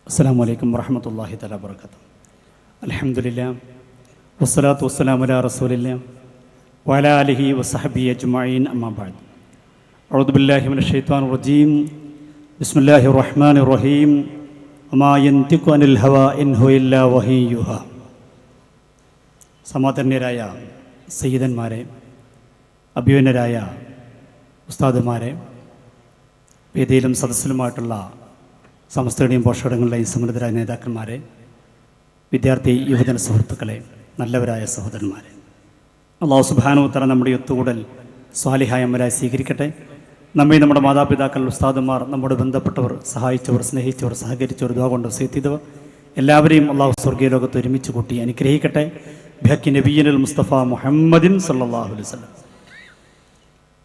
അസ്സലാമു അലൈക്കും വറഹ്മത്തുള്ളാഹി തആല വബറകാതുഹു. അൽഹംദുലില്ലാഹ് വസ്സലാത്തു വസ്സലാമു അലാ റസൂലില്ലാഹ് വഅലാ ആലിഹി വസഹ്ബിഹി അജ്മഈൻ അമ്മാ ബഅദ്. അഊദു ബില്ലാഹി മിനശ് ശൈത്വാനിർ റജീം. ബിസ്മില്ലാഹിർ റഹ്മാനിർ റഹീം. വമാ യൻതിഖു അനിൽ ഹവാ ഇൻ ഹുവ ഇല്ലാ വഹയ്യുൻ യുഹാ. സമാദരണീയരായ സയ്യിദന്മാരെ, അഭിമന്യരായ ഉസ്താദുമാരെ, വേദിയിലും സദസ്സിലുമായിട്ടുള്ള സമസ്തയുടെയും പോഷകങ്ങളുടെയും സമ്മതരായ നേതാക്കന്മാരെ, വിദ്യാർത്ഥി യുവജന സുഹൃത്തുക്കളെ, നല്ലവരായ സഹോദരന്മാരെ, അല്ലാഹു സുബ്ഹാനഹു വ തആല നമ്മുടെ ഒത്തുകൂടൽ സ്വാലിഹായ അമലായി സ്വീകരിക്കട്ടെ. നമ്മെ നമ്മുടെ മാതാപിതാക്കൾ, ഉസ്താദുമാർ, നമ്മോട് ബന്ധപ്പെട്ടവർ, സഹായിച്ചവർ, സ്നേഹിച്ചവർ, സഹകരിച്ചവർ, ദുആ കൊണ്ട് വസിയത്ത് ചെയ്തവർ എല്ലാവരെയും അല്ലാഹു സ്വർഗീയ ലോകത്ത് ഒരുമിച്ച് കൂട്ടി അനുഗ്രഹിക്കട്ടെ. ബിഹഖി നബിയ്യിൽ മുസ്തഫ മുഹമ്മദിൻ സല്ലല്ലാഹു അലൈഹി വസല്ലം.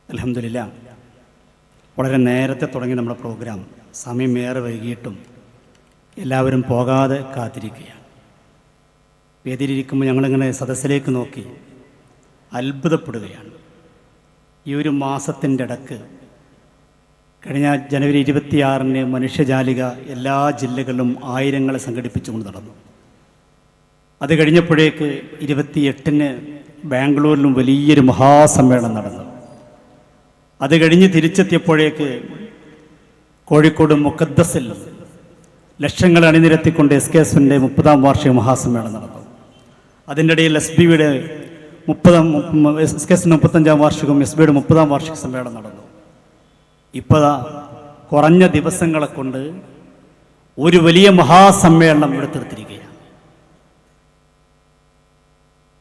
അൽഹംദുലില്ലാഹ്, വളരെ നേരത്തെ തുടങ്ങി നമ്മുടെ പ്രോഗ്രാം. സമയം ഏറെ വൈകിയിട്ടും എല്ലാവരും പോകാതെ കാത്തിരിക്കുകയാണ്. വേദിയിലിരിക്കുമ്പോൾ ഞങ്ങളിങ്ങനെ സദസ്സിലേക്ക് നോക്കി അത്ഭുതപ്പെടുകയാണ്. ഈ ഒരു മാസത്തിൻ്റെ ഇടക്ക് കഴിഞ്ഞ ജനുവരി 26-ന് മനുഷ്യജാലിക എല്ലാ ജില്ലകളിലും ആയിരങ്ങളെ സംഘടിപ്പിച്ചുകൊണ്ട് നടന്നു. അത് കഴിഞ്ഞപ്പോഴേക്ക് 28-ന് ബാംഗ്ലൂരിലും വലിയൊരു മഹാസമ്മേളനം നടന്നു. അത് കഴിഞ്ഞ് തിരിച്ചെത്തിയപ്പോഴേക്ക് കോഴിക്കോട് മുഖദ്ദസിൽ ലക്ഷങ്ങൾ അണിനിരത്തിക്കൊണ്ട് SKSന്റെ 30-ാം വാർഷിക മഹാസമ്മേളനം നടന്നു. അതിൻ്റെ ഇടയിൽ SBയുടെ 35-ാം വാർഷികവും SBയുടെ 30-ാം വാർഷിക സമ്മേളനം നടന്നു. ഇപ്പോൾ കുറഞ്ഞ ദിവസങ്ങളെ കൊണ്ട് ഒരു വലിയ മഹാസമ്മേളനം ഇവിടെ തീർത്തിരിക്കുകയാണ്.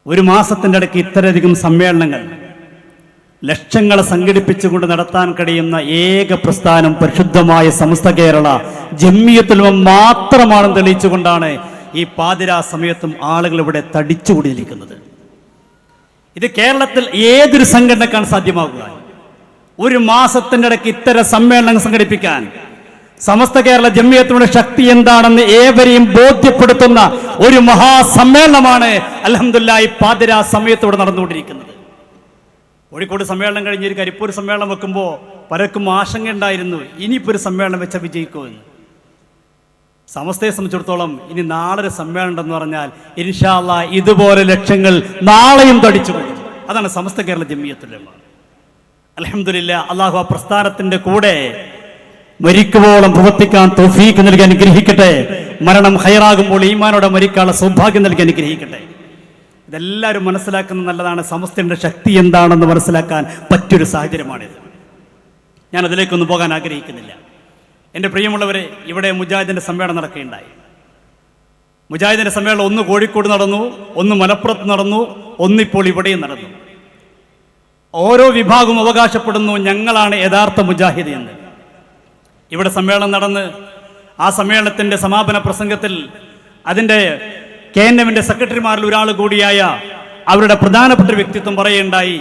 ഒരു മാസത്തിൻ്റെ ഇടയ്ക്ക് ഇത്രയധികം സമ്മേളനങ്ങൾ ലക്ഷങ്ങളെ സംഘടിപ്പിച്ചുകൊണ്ട് നടത്താൻ കഴിയുന്ന ഏക പ്രസ്ഥാനം പരിശുദ്ധമായ സമസ്ത കേരള ജംഇയ്യത്തുൽ ഉലമ മാത്രമാണെന്ന് തെളിയിച്ചുകൊണ്ടാണ് ഈ പാതിരാ സമയത്തും ആളുകൾ ഇവിടെ തടിച്ചുകൂടിയിരിക്കുന്നത്. ഇത് കേരളത്തിൽ ഏതൊരു സംഘടനക്കാണ് സാധ്യമാകുക? ഒരു മാസത്തിൻ്റെ ഇടയ്ക്ക് ഇത്തരം സമ്മേളനങ്ങൾ സംഘടിപ്പിക്കാൻ സമസ്ത കേരള ജംഇയ്യത്തുൽ ശക്തി എന്താണെന്ന് ഏവരെയും ബോധ്യപ്പെടുത്തുന്ന ഒരു മഹാസമ്മേളനമാണ് അൽഹംദുലില്ലാഹ് ഈ പാതിരാ സമയത്തോടെ നടന്നുകൊണ്ടിരിക്കുന്നത്. കോഴിക്കോട് സമ്മേളനം കഴിഞ്ഞ് ഒരു കരിപ്പൂർ സമ്മേളനം വെക്കുമ്പോൾ പലർക്കും ആശങ്കയുണ്ടായിരുന്നു, ഇനിയിപ്പോൾ ഒരു സമ്മേളനം വെച്ചാൽ വിജയിക്കുമെന്ന്. സമസ്തയെ സംബന്ധിച്ചിടത്തോളം ഇനി നാളെ ഒരു സമ്മേളനം ഉണ്ടെന്ന് പറഞ്ഞാൽ ഇൻഷാ അല്ലാഹ് ഇതുപോലെ ലക്ഷങ്ങൾ നാളെയും തടിച്ചുകൊള്ളും. അതാണ് സമസ്ത കേരള ജംഇയ്യത്തുൽ ഉലമ. അൽഹംദുലില്ലാഹ്, അല്ലാഹു ആ പ്രസ്ഥാനത്തിൻ്റെ കൂടെ മരിക്കുവോളം പ്രവർത്തിക്കാൻ തൗഫീഖ് നൽകി അനുഗ്രഹിക്കട്ടെ. മരണം ഹൈറാകുമ്പോൾ ഈമാനോടെ മരിക്കാനുള്ള സൗഭാഗ്യം നൽകി അനുഗ്രഹിക്കട്ടെ. ഇതെല്ലാവരും മനസ്സിലാക്കുന്നത് നല്ലതാണ്. സമസ്തയുടെ ശക്തി എന്താണെന്ന് മനസ്സിലാക്കാൻ പറ്റിയൊരു സാഹചര്യമാണിത്. ഞാൻ അതിലേക്കൊന്നും പോകാൻ ആഗ്രഹിക്കുന്നില്ല. എൻ്റെ പ്രിയമുള്ളവരെ, ഇവിടെ മുജാഹിദിൻ്റെ സമ്മേളനം നടക്കുകയുണ്ടായി. മുജാഹിദിൻ്റെ സമ്മേളനം ഒന്ന് കോഴിക്കോട് നടന്നു, ഒന്ന് മലപ്പുറത്ത് നടന്നു, ഒന്നിപ്പോൾ ഇവിടെയും നടന്നു. ഓരോ വിഭാഗവും അവകാശപ്പെടുന്നു ഞങ്ങളാണ് യഥാർത്ഥ മുജാഹിദ് എന്ന്. ഇവിടെ സമ്മേളനം നടന്ന് ആ സമ്മേളനത്തിൻ്റെ സമാപന പ്രസംഗത്തിൽ അതിൻ്റെ KNMന്റെ സെക്രട്ടറിമാരിൽ ഒരാൾ കൂടിയായ അവരുടെ പ്രധാനപ്പെട്ട വ്യക്തിത്വം പറയുകയുണ്ടായി,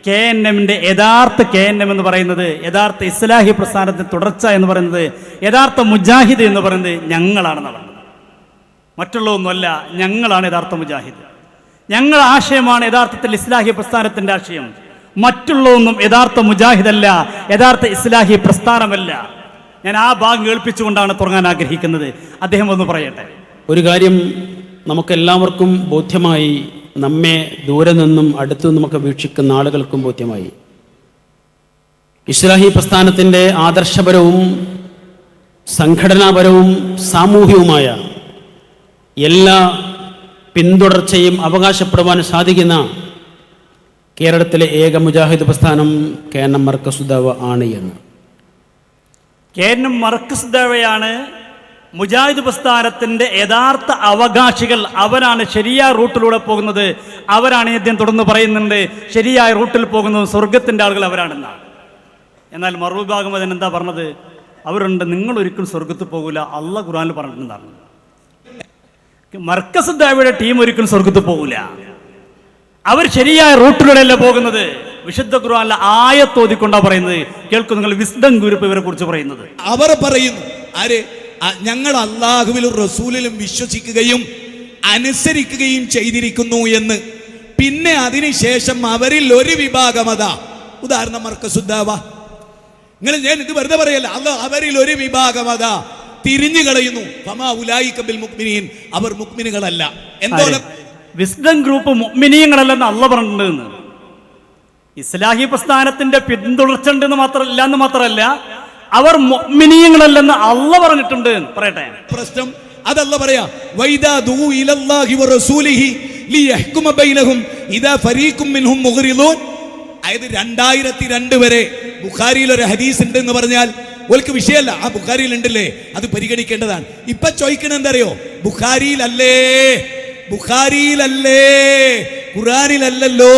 KNMന്റെ യഥാർത്ഥ KNM എന്ന് പറയുന്നത്, യഥാർത്ഥ ഇസ്ലാഹി പ്രസ്ഥാനത്തിന്റെ തുടർച്ച എന്ന് പറയുന്നത്, യഥാർത്ഥ മുജാഹിദ് എന്ന് പറയുന്നത് ഞങ്ങളാണെന്ന് പറഞ്ഞത്. മറ്റുള്ളതൊന്നുമല്ല, ഞങ്ങളാണ് യഥാർത്ഥ മുജാഹിദ്. ഞങ്ങളുടെ ആശയമാണ് യഥാർത്ഥത്തിൽ ഇസ്ലാഹി പ്രസ്ഥാനത്തിന്റെ ആശയം. മറ്റുള്ളതൊന്നും യഥാർത്ഥ മുജാഹിദല്ല, യഥാർത്ഥ ഇസ്ലാഹി പ്രസ്ഥാനമല്ല. ഞാൻ ആ ഭാഗം കേൾപ്പിച്ചുകൊണ്ടാണ് തുടങ്ങാൻ ആഗ്രഹിക്കുന്നത്. അദ്ദേഹം ഒന്ന് പറയട്ടെ. ഒരു കാര്യം നമുക്കെല്ലാവർക്കും ബോധ്യമായി, നമ്മെ ദൂരെ നിന്നും അടുത്തു നിന്നുമൊക്കെ വീക്ഷിക്കുന്ന ആളുകൾക്കും ബോധ്യമായി, ഇസ്ലാഹി പ്രസ്ഥാനത്തിൻ്റെ ആദർശപരവും സംഘടനാപരവും സാമൂഹികവുമായ എല്ലാ പിന്തുടർച്ചയും അവകാശപ്പെടുവാൻ സാധിക്കുന്ന കേരളത്തിലെ ഏക മുജാഹിദ് പ്രസ്ഥാനം KNM മർക്കസ് ദഅവ ആണ് എന്ന്. KNM മർക്കസ് ദഅവയാണ് മുജാഹിദ് പ്രസ്ഥാനത്തിന്റെ യഥാർത്ഥ അവകാശികൾ. അവരാണ് ശരിയായ റൂട്ടിലൂടെ പോകുന്നത്. അവരാണ് അദ്ദേഹം തുടർന്ന് പറയുന്നുണ്ട്, ശരിയായ റൂട്ടിൽ പോകുന്നത് സ്വർഗത്തിന്റെ ആളുകൾ അവരാണെന്നാണ്. എന്നാൽ മറുവിഭാഗം അതിനെന്താ പറഞ്ഞത്? അവരുണ്ട്, നിങ്ങൾ ഒരിക്കലും സ്വർഗത്തിൽ പോകില്ല, അള്ളാഹ് ഖുർആനിൽ പറഞ്ഞിട്ടുണ്ടായിരുന്നു. മർക്കസ് ദഅവയുടെ ടീം ഒരിക്കലും സ്വർഗത്തിൽ പോകില്ല. അവർ ശരിയായ റൂട്ടിലൂടെയല്ല പോകുന്നത്. വിശുദ്ധ ഖുർആനിലെ ആയത്ത് ഓതിക്കൊണ്ടാ പറയുന്നത്. കേൾക്കും നിങ്ങൾ, വിസ്ഡം ഗ്രൂപ്പ് ഇവരെ കുറിച്ച് പറയുന്നത്. അവർ പറയുന്നു, ആര്? ഞങ്ങൾ അല്ലാഹുവിലും റസൂലിലും വിശ്വസിക്കുകയും അനുസരിക്കുകയും ചെയ്തിരിക്കുന്നു എന്ന്. പിന്നെ അതിനുശേഷം അവരിൽ ഒരു വിഭാഗം, അതാ ഉദാഹരണം മർക്കസ് ദഅവ, നിങ്ങൾ, ഞാൻ ഇത് വെറുതെ പറയല്ല, അവരിൽ ഒരു വിഭാഗം അതാ തിരിഞ്ഞു കളയുന്നു. ഫമാ ഉലൈക ബിൽ മുഅ്മിനീൻ, അവർ മുഅ്മിനുകളല്ല. എന്തോരം വിസ്ഡം ഗ്രൂപ്പ് മുഅ്മിനീങ്ങളല്ലെന്ന് അള്ളാഹ് പറഞ്ഞിട്ടുണ്ട്. ഇസ്ലാഹി പ്രസ്ഥാനത്തിന്റെ പിന്തുടർച്ച ഉണ്ടെന്ന് മാത്രമല്ല അവർ മുഅ്മിനീങ്ങളല്ലെന്ന് അള്ളാഹ് പറഞ്ഞിട്ടുണ്ട്. പറയട്ടെ പ്രശ്നം അതല്ല പറയാ, വൈദാ ദൂ ഇലല്ലാഹി വറസൂലിഹി ലിയഹ്കുമ ബൈനഹും ഇദാ ഫരീഖും മിൻഹും മുഗ്രിദൂൻ. അതായത് 2002 വരെ ബുഖാരിയിൽ ഒരു ഹദീസ് ഉണ്ട് എന്ന് പറഞ്ഞാൽ ഓൽക്ക് വിഷയമല്ല. ആ ബുഖാരിയിൽ ഉണ്ടല്ലേ, അത് പരിഗണിക്കേണ്ടതാണ്. ഇപ്പൊ ചോദിക്കണ എന്തറിയോ, ബുഖാരിയിലല്ലേ ഖുർആനിലല്ലല്ലോ.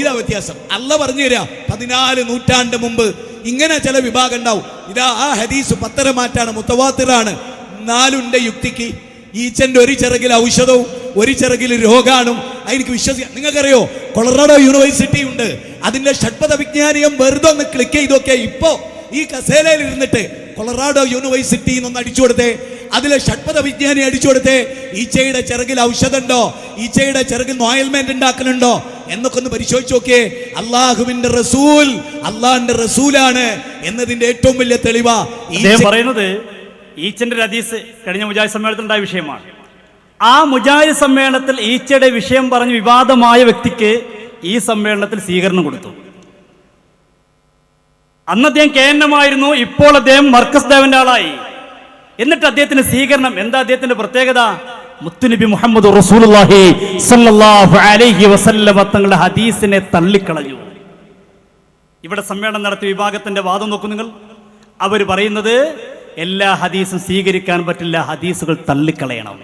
ഇതാ വ്യത്യാസം. അള്ളാഹ് പറഞ്ഞു തരാ, 14 നൂറ്റാണ്ട് മുമ്പ് ഇങ്ങനെ ചില വിഭാഗം ഉണ്ടാവും. ഇതാ ആ ഹദീസ് പത്തരമാറ്റാണ്, മുത്തവാത്തിറാണ്. നാലുണ്ട യുക്തിക്ക് ഈച്ചന്റെ ഒരു ചിറകിൽ ഔഷധവും ഒരു ചിറകിൽ രോഗാണും എനിക്ക് വിശ്വസിക്കാം. നിങ്ങൾക്കറിയോ, കൊളറാഡോ യൂണിവേഴ്സിറ്റി ഉണ്ട്, അതിന്റെ ഷഡ്പഥ വിജ്ഞാനിയം വെറുതെ ഒന്ന് ക്ലിക്ക് ചെയ്തൊക്കെ ഇപ്പോ ഈ കസേലയിൽ ഇരുന്നിട്ട് കൊളറാഡോ യൂണിവേഴ്സിറ്റി എന്നൊന്ന് അടിച്ചു കൊടുത്തേ, അതിലെ ഷഡ്പഥ വിജ്ഞാനി അടിച്ചു കൊടുത്തേ, ഈച്ചയുടെ ചിറകിൽ ഔഷധമുണ്ടോ, ഈച്ചയുടെ ചിറകിൽ ഓയിൽമെന്റ് ഉണ്ടാക്കലുണ്ടോ എന്നൊക്കെ ഒന്ന് പരിശോധിച്ച് നോക്കിയേ. അള്ളാഹുവിന്റെ റസൂൽ അള്ളാഹിന്റെ റസൂലാണ് എന്നതിന്റെ ഏറ്റവും വലിയ തെളിവാ പറയുന്നത്. ഈച്ചന്റെ ഒരു ഹദീസ് കഴിഞ്ഞ മുജാഹിദ് സമ്മേളനത്തിൽ ഉണ്ടായ വിഷയമാണ്. ആ മുജാഹിദ് സമ്മേളനത്തിൽ ഈച്ചയുടെ വിഷയം പറഞ്ഞ് വിവാദമായ വ്യക്തിക്ക് ഈ സമ്മേളനത്തിൽ സ്വീകരണം കൊടുത്തു. അന്ന് അദ്ദേഹം KNM ആയിരുന്നു, ഇപ്പോൾ അദ്ദേഹം മർക്കസ് ദേവന്റെ ആളായി. എന്നിട്ട് അദ്ദേഹത്തിന് സ്വീകരണം എന്താ? അദ്ദേഹത്തിന്റെ പ്രത്യേകത, മുത്തുനബി മുഹമ്മദ് റസൂലുള്ളാഹി സ്വല്ലല്ലാഹു അലൈഹി വസല്ലമ തങ്ങളുടെ ഹദീസിനെ തള്ളിക്കളഞ്ഞു. ഇവിടെ സമ്മേളനം നടത്തിയ വിഭാഗത്തിന്റെ വാദം നോക്കൂ നിങ്ങൾ. അവർ പറയുന്നത് എല്ലാ ഹദീസും സ്വീകരിക്കാൻ പറ്റില്ല, ഹദീസുകൾ തള്ളിക്കളയണം.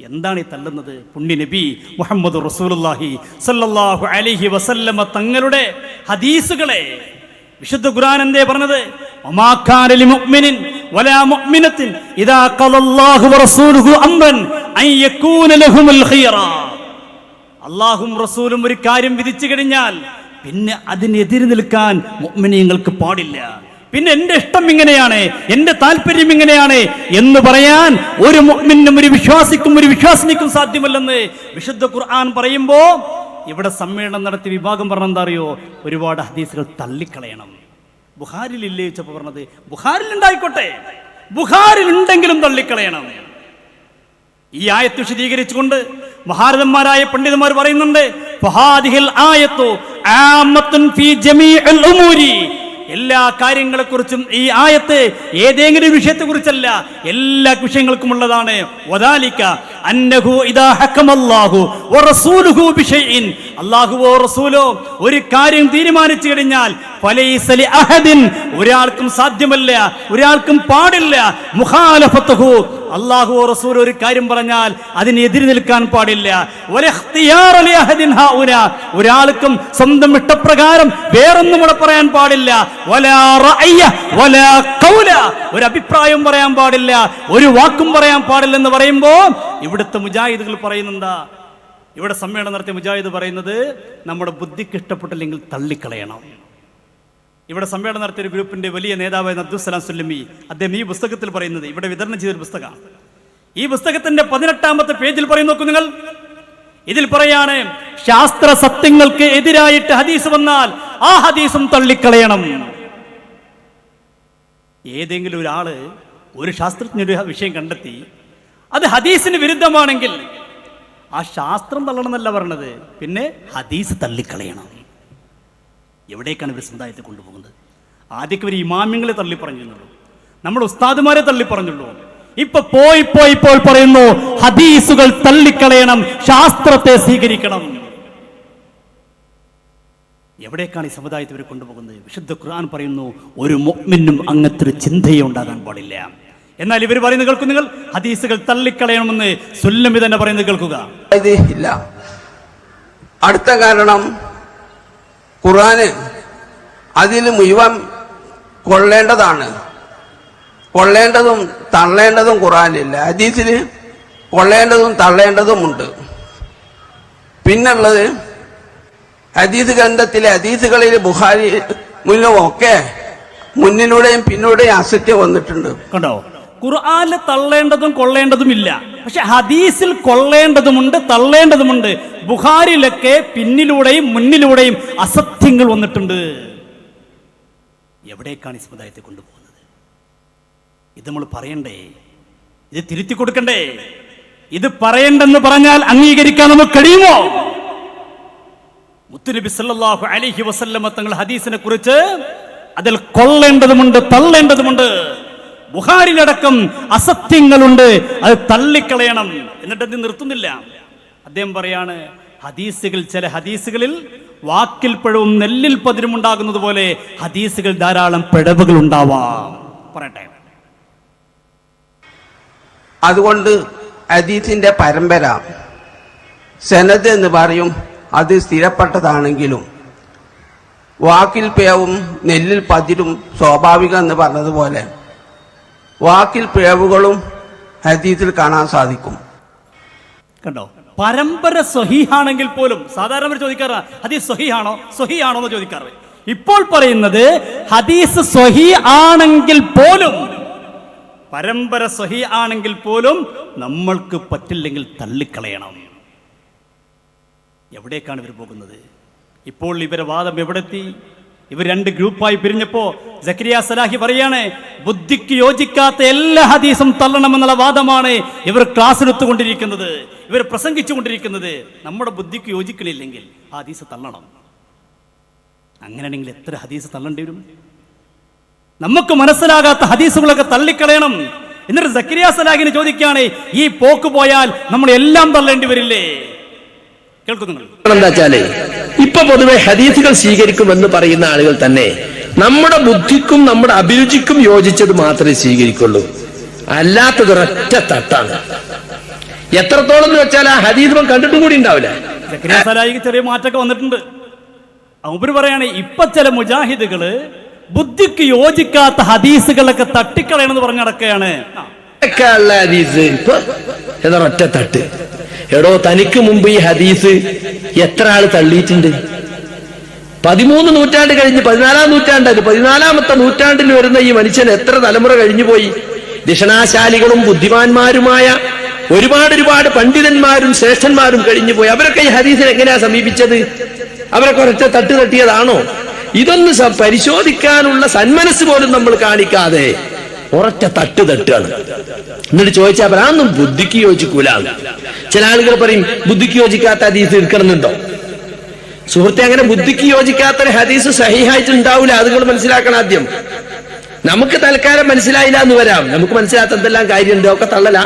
എന്താണ് ഈ തള്ളുന്നത്? പുണ്യ നബി മുഹമ്മദ് റസൂലുള്ളാഹി സ്വല്ലല്ലാഹു അലൈഹി വസല്ലമ തങ്ങളുടെ ഹദീസുകളെ വിശുദ്ധ ഖുർആൻ എന്തേ പറഞ്ഞത്? വമാ കാന ലിമുഅ്മിനിൻ വലാ മുഅ്മിനത്തിൻ ഇദാ ഖലല്ലാഹു വറസൂലുഹു അംറൻ അൻ യകൂന ലഹുൽ ഖിയറ. അല്ലാഹും റസൂലും ഒരു കാര്യം വിധിച്ചു കഴിഞ്ഞാൽ പിന്നെ അതിനെതിരെ നിൽക്കാൻ മുഅ്മിനീങ്ങൾക്ക് പാടില്ല. പിന്നെ എന്റെ ഇഷ്ടം ഇങ്ങനെയാണ്, എന്റെ താല്പര്യം ഇങ്ങനെയാണ് എന്ന് പറയാൻ ഒരു മുഅ്മിനും ഒരു വിശ്വാസിനിക്കും സാധ്യമല്ലെന്ന് വിശുദ്ധ ഖുർആൻ പറയുമ്പോ ഇവിടെ സമ്മേളനം നടത്തിയ വിഭാഗം പറഞ്ഞെന്താ അറിയോ? ഒരുപാട് ഹദീസുകൾ തള്ളിക്കളയണം. ബുഖാരിൽ ഇല്ലേ ചോദിച്ചപ്പോൾ പറഞ്ഞത്, ബുഖാരിൽ ഉണ്ടായിക്കോട്ടെ, ബുഖാരിൽ ഉണ്ടെങ്കിലും തള്ളിക്കളയണം. ഈ ആയത്ത് വിശദീകരിച്ചുകൊണ്ട് മഹാരഥന്മാരായ പണ്ഡിതന്മാർ പറയുന്നുണ്ട്, ഫഹാദിഹിൽ ആയത്തു ആമത്തുൻ ഫീ ജമീഇൽ ഉമൂരി. എല്ലാ കാര്യങ്ങളെക്കുറിച്ചും ഈ ആയത്ത് ഏതെങ്കിലും വിഷയത്തെക്കുറിച്ചല്ല, എല്ലാ വിഷയങ്ങൾക്കും ഉള്ളതാണ്. വദാലിക അന്നഹു ഇദാ ഹക്കമല്ലാഹു വറസൂലുഹു ബിശൈഇൻ, അല്ലാഹുവോ റസൂലോ ഒരു കാര്യം തീരുമാനിച്ചു കഴിഞ്ഞാൽ ഫലൈസ ലിഅഹദിൻ, ഒരാൾക്കും സാധ്യമല്ല, ഒരാൾക്കും പാടില്ല, മുഖാലഫത്തുഹു, അല്ലാഹുവോ റസൂൽ ഒരു കാര്യം പറഞ്ഞാൽ അതിനെതിരെ നിൽക്കാൻ പാടില്ല. വലഖ്തിയാറ ലിഅഹദിൻ ഹൗനാ, ഒരാൾക്കും സ്വന്തം ഇഷ്ടപ്രകാരം വേറൊന്നും കൂടെ പറയാൻ പാടില്ല. വലാ റഅയ വലാ ഖൗല, ഒരു അഭിപ്രായം പറയാൻ പാടില്ല, ഒരു വാക്കും പറയാൻ പാടില്ലെന്ന് പറയുമ്പോ ഇവിടുത്തെ മുജാഹിദുകൾ പറയുന്നുണ്ടാ, ഇവിടെ സമ്മേളനം നടത്തിയ മുജാഹിദ് പറയുന്നത് നമ്മുടെ ബുദ്ധിക്ക് ഇഷ്ടപ്പെട്ടില്ലെങ്കിൽ തള്ളിക്കളയണം. ഇവിടെ സമ്മേളനം നടത്തിയ ഒരു ഗ്രൂപ്പിന്റെ വലിയ നേതാവായ അബ്ദുസ്സലാം സുല്ലമി അദ്ദേഹം ഈ പുസ്തകത്തിൽ പറയുന്നത്, ഇവിടെ വിതരണം ചെയ്തൊരു പുസ്തകമാണ്. ഈ പുസ്തകത്തിന്റെ 18ാമത്തെ പേജിൽ പറയുന്നു നോക്കൂ നിങ്ങൾ. ഇതിൽ പറയാണ്, ശാസ്ത്ര സത്യങ്ങൾക്ക് എതിരായിട്ട് ഹദീസ് വന്നാൽ ആ ഹദീസും തള്ളിക്കളയണം. ഏതെങ്കിലും ഒരാള് ഒരു ശാസ്ത്രജ്ഞ ഒരു വിഷയം കണ്ടെത്തി അത് ഹദീസിന് വിരുദ്ധമാണെങ്കിൽ ആ ശാസ്ത്രം തള്ളണം എന്നല്ല പറഞ്ഞത്, പിന്നെ ഹദീസ് തള്ളിക്കളയണം. എവിടേക്കാണ് ഇവർ സമുദായത്തെ കൊണ്ടുപോകുന്നത്? ആദ്യമൊക്കെ ഇവർ ഇമാമിങ്ങളെ തള്ളി പറഞ്ഞിരുന്നുള്ളൂ, നമ്മുടെ ഉസ്താദുമാരെ തള്ളി പറഞ്ഞുള്ളൂ. ഇപ്പൊ ഇപ്പോൾ പറയുന്നു ഹദീസുകൾ തള്ളിക്കളയണം, ശാസ്ത്രത്തെ സ്വീകരിക്കണം. എവിടേക്കാണ് ഈ സമുദായത്തെ ഇവർ കൊണ്ടുപോകുന്നത്? വിശുദ്ധ ഖുർആൻ പറയുന്നു ഒരു മുഅ്മിനും അങ്ങനത്തെ ഒരു ചിന്തയെ ഉണ്ടാകാൻ പാടില്ല. എന്നാൽ ഇവർ പറയുന്നത് കേൾക്കും നിങ്ങൾ, ഹദീസുകൾ തള്ളിക്കളയണമെന്ന് സുല്ലമി തന്നെ പറയുന്നത് കേൾക്കുക. ഇല്ല. അടുത്ത കാരണം ഖുർആന് അതിൽ മുഴുവൻ കൊള്ളേണ്ടതാണ്, കൊള്ളേണ്ടതും തള്ളേണ്ടതും ഖുർആനില്ല. ഹദീസിൽ കൊള്ളേണ്ടതും തള്ളേണ്ടതുമുണ്ട്. പിന്നുള്ളത് ഹദീസ് ഗ്രന്ഥത്തിലെ ഹദീസുകളിൽ ബുഖാരി ഒക്കെ മുന്നിലൂടെയും പിന്നിലൂടെയും അസത്യം വന്നിട്ടുണ്ട്. കണ്ടോ, ഖുർആനിൽ തള്ളേണ്ടതും കൊള്ളേണ്ടതും ഇല്ല, പക്ഷെ ഹദീസിൽ കൊള്ളേണ്ടതുമുണ്ട് തള്ളേണ്ടതുമുണ്ട്. ബുഖാരിയിലൊക്കെ പിന്നിലൂടെയും മുന്നിലൂടെയും അസത്യങ്ങൾ വന്നിട്ടുണ്ട്. എവിടേക്കാണ് ഈ സമുദായത്തെ കൊണ്ടുപോകുന്നത്? ഇത് നമ്മൾ പറയണ്ടേ? ഇത് തിരുത്തി കൊടുക്കണ്ടേ? ഇത് പറയണ്ടെന്ന് പറഞ്ഞാൽ അംഗീകരിക്കാൻ നമുക്ക് കഴിയുമോ? മുത്തുനബി സല്ലല്ലാഹു അലൈഹി വസല്ലമ തങ്ങൾ ഹദീസിനെ കുറിച്ച് അതിൽ കൊള്ളേണ്ടതുമുണ്ട്, തള്ളേണ്ടതുമുണ്ട്. ബുഖാരിയിലടക്കം അസത്യങ്ങളുണ്ട്, അത് തള്ളിക്കളയണം. എന്നിട്ട് അത് നിർത്തുന്നില്ല. അദ്ദേഹം പറയാണ്, ഹദീസുകൾ, ചില ഹദീസുകളിൽ വാക്കിൽ പിഴവും നെല്ലിൽ പതിരും ഉണ്ടാകുന്നത് പോലെ ഹദീസുകൾ ധാരാളം പിഴവുകൾ ഉണ്ടാവാം. പറയട്ടെ. അതുകൊണ്ട് ഹദീസിന്റെ പരമ്പര, സനദ് എന്ന് പറയും, അത് സ്ഥിരപ്പെട്ടതാണെങ്കിലും വാക്കിൽ പിഴവും നെല്ലിൽ പതിരും സ്വാഭാവികം എന്ന് പറഞ്ഞതുപോലെ വാക്കിൽ പിഴവുകളും ഹദീസിൽ കാണാൻ സാധിക്കും. കണ്ടോ? പരമ്പര സ്വഹീഹാണെങ്കിൽ പോലും സാധാരണ ചോദിക്കാറ് ഹദീസ് സ്വഹീഹാണോ സ്വഹീഹാണോ എന്ന് ചോദിക്കാറ്. ഇപ്പോൾ പറയുന്നത് ഹദീസ് സ്വഹീ ആണെങ്കിൽ പോലും, പരമ്പര സ്വഹീ ആണെങ്കിൽ പോലും നമ്മൾക്ക് പറ്റില്ലെങ്കിൽ തള്ളിക്കളയണം. എവിടേക്കാണ് ഇവർ പോകുന്നത്? ഇപ്പോൾ ഇവരെ വാദം എവിടെത്തി? ഇവർ രണ്ട് ഗ്രൂപ്പായി പിരിഞ്ഞപ്പോ സക്കരിയ സലാഹി പറയാണ്, ബുദ്ധിക്ക് യോജിക്കാത്ത എല്ലാ ഹദീസും തള്ളണമെന്നുള്ള വാദമാണ് ഇവർ ക്ലാസ്സിലെത്തുകൊണ്ടിരിക്കുന്നത്, ഇവർ പ്രസംഗിച്ചുകൊണ്ടിരിക്കുന്നത്. നമ്മുടെ ബുദ്ധിക്ക് യോജിക്കണില്ലെങ്കിൽ ആ ഹദീസ് തള്ളണം. അങ്ങനെയാണെങ്കിൽ എത്ര ഹദീസ് തള്ളേണ്ടി വരും? നമുക്ക് മനസ്സിലാകാത്ത ഹദീസുകളൊക്കെ തള്ളിക്കളയണം. എന്നിട്ട് സക്കരിയ സലാഹിനെ ചോദിക്കുകയാണ്, ഈ പോക്ക് പോയാൽ നമ്മൾ എല്ലാം തള്ളേണ്ടി വരില്ലേ? കേൾക്കുന്നു. എന്താ വെച്ചാല് ഇപ്പൊ പൊതുവെ ഹദീസുകൾ സ്വീകരിക്കുമെന്ന് പറയുന്ന ആളുകൾ തന്നെ നമ്മുടെ ബുദ്ധിക്കും നമ്മുടെ അഭിരുചിക്കും യോജിച്ചത് മാത്രമേ സ്വീകരിക്കുള്ളൂ, അല്ലാത്തത് ഒരൊറ്റ തട്ടാണ്. എത്രത്തോളം എന്ന് വെച്ചാൽ ആ ഹദീസ് കണ്ടിട്ടും കൂടി ഉണ്ടാവില്ല. സക്കരിയ സലാഹിക്ക് ചെറിയ മാറ്റമൊക്കെ വന്നിട്ടുണ്ട്. അവര് പറയാണ്, ഇപ്പൊ ചില മുജാഹിദുകള് ബുദ്ധിക്ക് യോജിക്കാത്ത ഹദീസുകളൊക്കെ തട്ടിക്കളയണമെന്ന് പറഞ്ഞു നടക്കുകയാണ്. ഹദീസ് ഇപ്പൊ ഒറ്റ തട്ട്. എടോ, തനിക്ക് മുമ്പ് ഈ ഹദീസ് എത്ര ആള് തള്ളിയിട്ടുണ്ട്? 13 നൂറ്റാണ്ട് കഴിഞ്ഞ് 14-ാം നൂറ്റാണ്ടാണ്, 14-ാമത്തെ നൂറ്റാണ്ടിൽ വരുന്ന ഈ മനുഷ്യൻ എത്ര തലമുറ കഴിഞ്ഞു പോയി. ദിഷണാശാലികളും ബുദ്ധിമാന്മാരുമായ ഒരുപാട് പണ്ഡിതന്മാരും ശ്രേഷ്ഠന്മാരും കഴിഞ്ഞു പോയി. അവരൊക്കെ ഈ ഹദീസിനെ എങ്ങനെയാ സമീപിച്ചത്? അവരൊക്കെ ഒരൊറ്റ തട്ട് തട്ടിയതാണോ? ഇതൊന്ന് പരിശോധിക്കാനുള്ള സന്മനസ് പോലും നമ്മൾ കാണിക്കാതെ ഒരൊറ്റ തട്ട് തട്ടാണ്. എന്നിട്ട് ചോദിച്ചാൽ അതൊന്നും ബുദ്ധിക്ക് യോജിക്കൂല. ചില ആളുകൾ പറയും ബുദ്ധിക്ക് യോജിക്കാത്ത ഹദീസ് എടുക്കണമെന്നുണ്ടോ? സുഹൃത്തെ, അങ്ങനെ ബുദ്ധിക്ക് യോജിക്കാത്ത ഹദീസ് സഹീഹായിട്ട് ഉണ്ടാവില്ല. അതുകൾ മനസ്സിലാക്കണം ആദ്യം. നമുക്ക് തൽക്കാലം മനസ്സിലായില്ല എന്ന് വരാം. നമുക്ക് മനസ്സിലാത്ത എന്തെല്ലാം കാര്യമുണ്ട്, ഒക്കെ തള്ളല.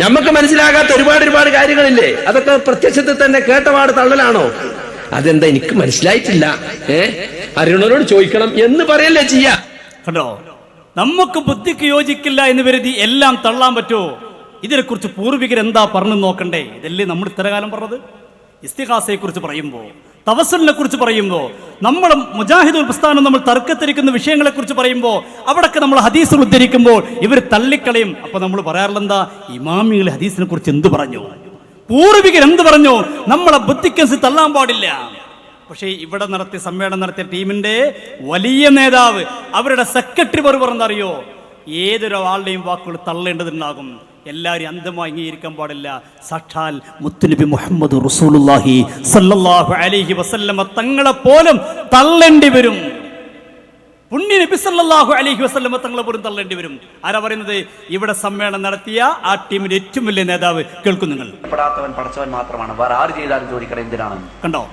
നമുക്ക് മനസ്സിലാകാത്ത ഒരുപാട് കാര്യങ്ങളില്ലേ, അതൊക്കെ പ്രത്യക്ഷത്തിൽ തന്നെ കേട്ടപാട് തള്ളലാണോ? അതെന്താ എനിക്ക് മനസ്സിലായിട്ടില്ല, അറിയണവരോട് ചോദിക്കണം എന്ന് പറയല്ലേ ചെയ്യാ. കണ്ടോ? നമുക്ക് ബുദ്ധിക്ക് യോജിക്കില്ല എന്ന് കരുതി എല്ലാം തള്ളാൻ പറ്റുമോ? ഇതിനെക്കുറിച്ച് പൂർവികർ എന്താ പറഞ്ഞു നോക്കണ്ടേ? ഇതല്ലേ നമ്മൾ ഇത്രകാലം പറഞ്ഞത്. ഇസ്തിഹാസയെ കുറിച്ച് പറയുമ്പോൾ, തവസ്സുലിനെ കുറിച്ച് പറയുമ്പോൾ, നമ്മൾ മുജാഹിദുൽ പ്രസ്ഥാനം നമ്മൾ തർക്കത്തിരിക്കുന്ന വിഷയങ്ങളെ കുറിച്ച് പറയുമ്പോൾ, അവിടൊക്കെ നമ്മൾ ഹദീസുകൾ ഉദ്ധരിക്കുമ്പോൾ ഇവർ തള്ളിക്കളയും. അപ്പൊ നമ്മൾ പറയാറുള്ള എന്താ, ഇമാമികൾ ഹദീസിനെ കുറിച്ച് എന്ത് പറഞ്ഞു, പൂർവികർ എന്ത് പറഞ്ഞു, നമ്മളെ ബുദ്ധിക്കനുസരിച്ച് തള്ളാൻ പാടില്ല. പക്ഷേ ഇവിടെ സമ്മേളനം നടത്തിയ ടീമിന്റെ വലിയ നേതാവ്, അവരുടെ സെക്രട്ടറി പറഞ്ഞറിയോ, ഏതൊരാളുടെയും വാക്കുകൾ തള്ളേണ്ടതുണ്ടാകും. എല്ലാവരും അന്ധമായി അംഗീകരിക്കാൻ പാടില്ല. സാക്ഷാൽ മുത്തുനബി മുഹമ്മദ് റസൂലുള്ളാഹി സല്ലല്ലാഹു അലൈഹി വസല്ലമ തങ്ങളെ പോലും തള്ളേണ്ടി വരും. പുണ്യ നബി സല്ലല്ലാഹു അലൈഹി വസല്ലമ തങ്ങളെ പോലും തള്ളേണ്ടി വരും. ആരാ പറയുന്നത്? ഇവിടെ സമ്മേളനം നടത്തിയ ആ ടീമിന്റെ ഏറ്റവും വലിയ നേതാവ്. കേൾക്കും നിങ്ങൾ. പടച്ചവൻ മാത്രമാണ്, വേറെ ആര് ചെയ്താലും ചോദിക്കണം എന്തിനാണ്. കണ്ടോ?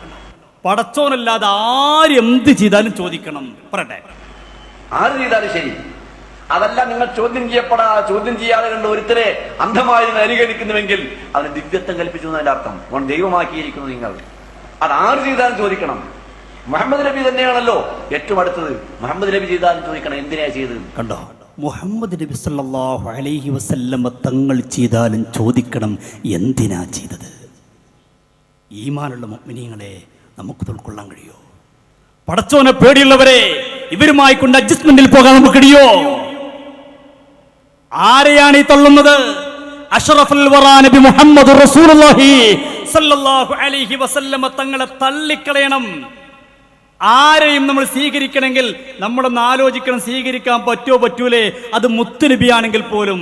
പടച്ചോനല്ലാതെ ആര് എന്ത് ചെയ്താലും ചോദിക്കണം. പറയട്ടെ, ആര് ചെയ്താലും ശരി. അതല്ല നിങ്ങൾ ചോദ്യം ചെയ്യാതെ കണ്ട് ഒരുത്തരെ അന്ധമായി നിങ്ങൾ അനുകരിക്കുന്നുവെങ്കിൽ അതിന് ദിവ്യത്വം കൽപ്പിച്ചു എന്നതിന്റെ അർത്ഥം. ദൈവമാക്കിയിരിക്കുന്നു നിങ്ങൾ. അത് ആര് ചെയ്താലും ചോദിക്കണം. മുഹമ്മദ് നബി തന്നെയാണല്ലോ ഏറ്റവും അടുത്തത്. മുഹമ്മദ് നബി ചെയ്താലും ചോദിക്കണം എന്തിനാ ചെയ്തത്. കണ്ടോ? മുഹമ്മദ് നബി സല്ലല്ലാഹു അലൈഹി വസല്ലമ തങ്ങൾ ചെയ്താലും ചോദിക്കണം എന്തിനാ ചെയ്തത്. ഈമാനുള്ള മുഅ്മിനീങ്ങളെ നമുക്ക് ഉൾക്കൊള്ളാൻ കഴിയോ? പടച്ചോനെ പേടിയുള്ളവരെ ഇവരുമായി കൊണ്ട് അഡ്ജസ്റ്റ്മെന്റിൽ പോകാൻ നമുക്ക് കഴിയോ? ആരെയാണ് ഈ തള്ളുന്നത്? അഷ്റഫുൽ വറാ നബി മുഹമ്മദ് റസൂലുള്ളാഹി സല്ലല്ലാഹു അലൈഹി വസല്ലമ തങ്ങളെ തള്ളിക്കളയണം. ആരെയും നമ്മൾ സ്വീകരിക്കണമെങ്കിൽ നമ്മളൊന്ന് ആലോചിക്കണം, സ്വീകരിക്കാൻ പറ്റുമോ പറ്റൂലേ? അത് മുത്തുനബിയാണെങ്കിൽ പോലും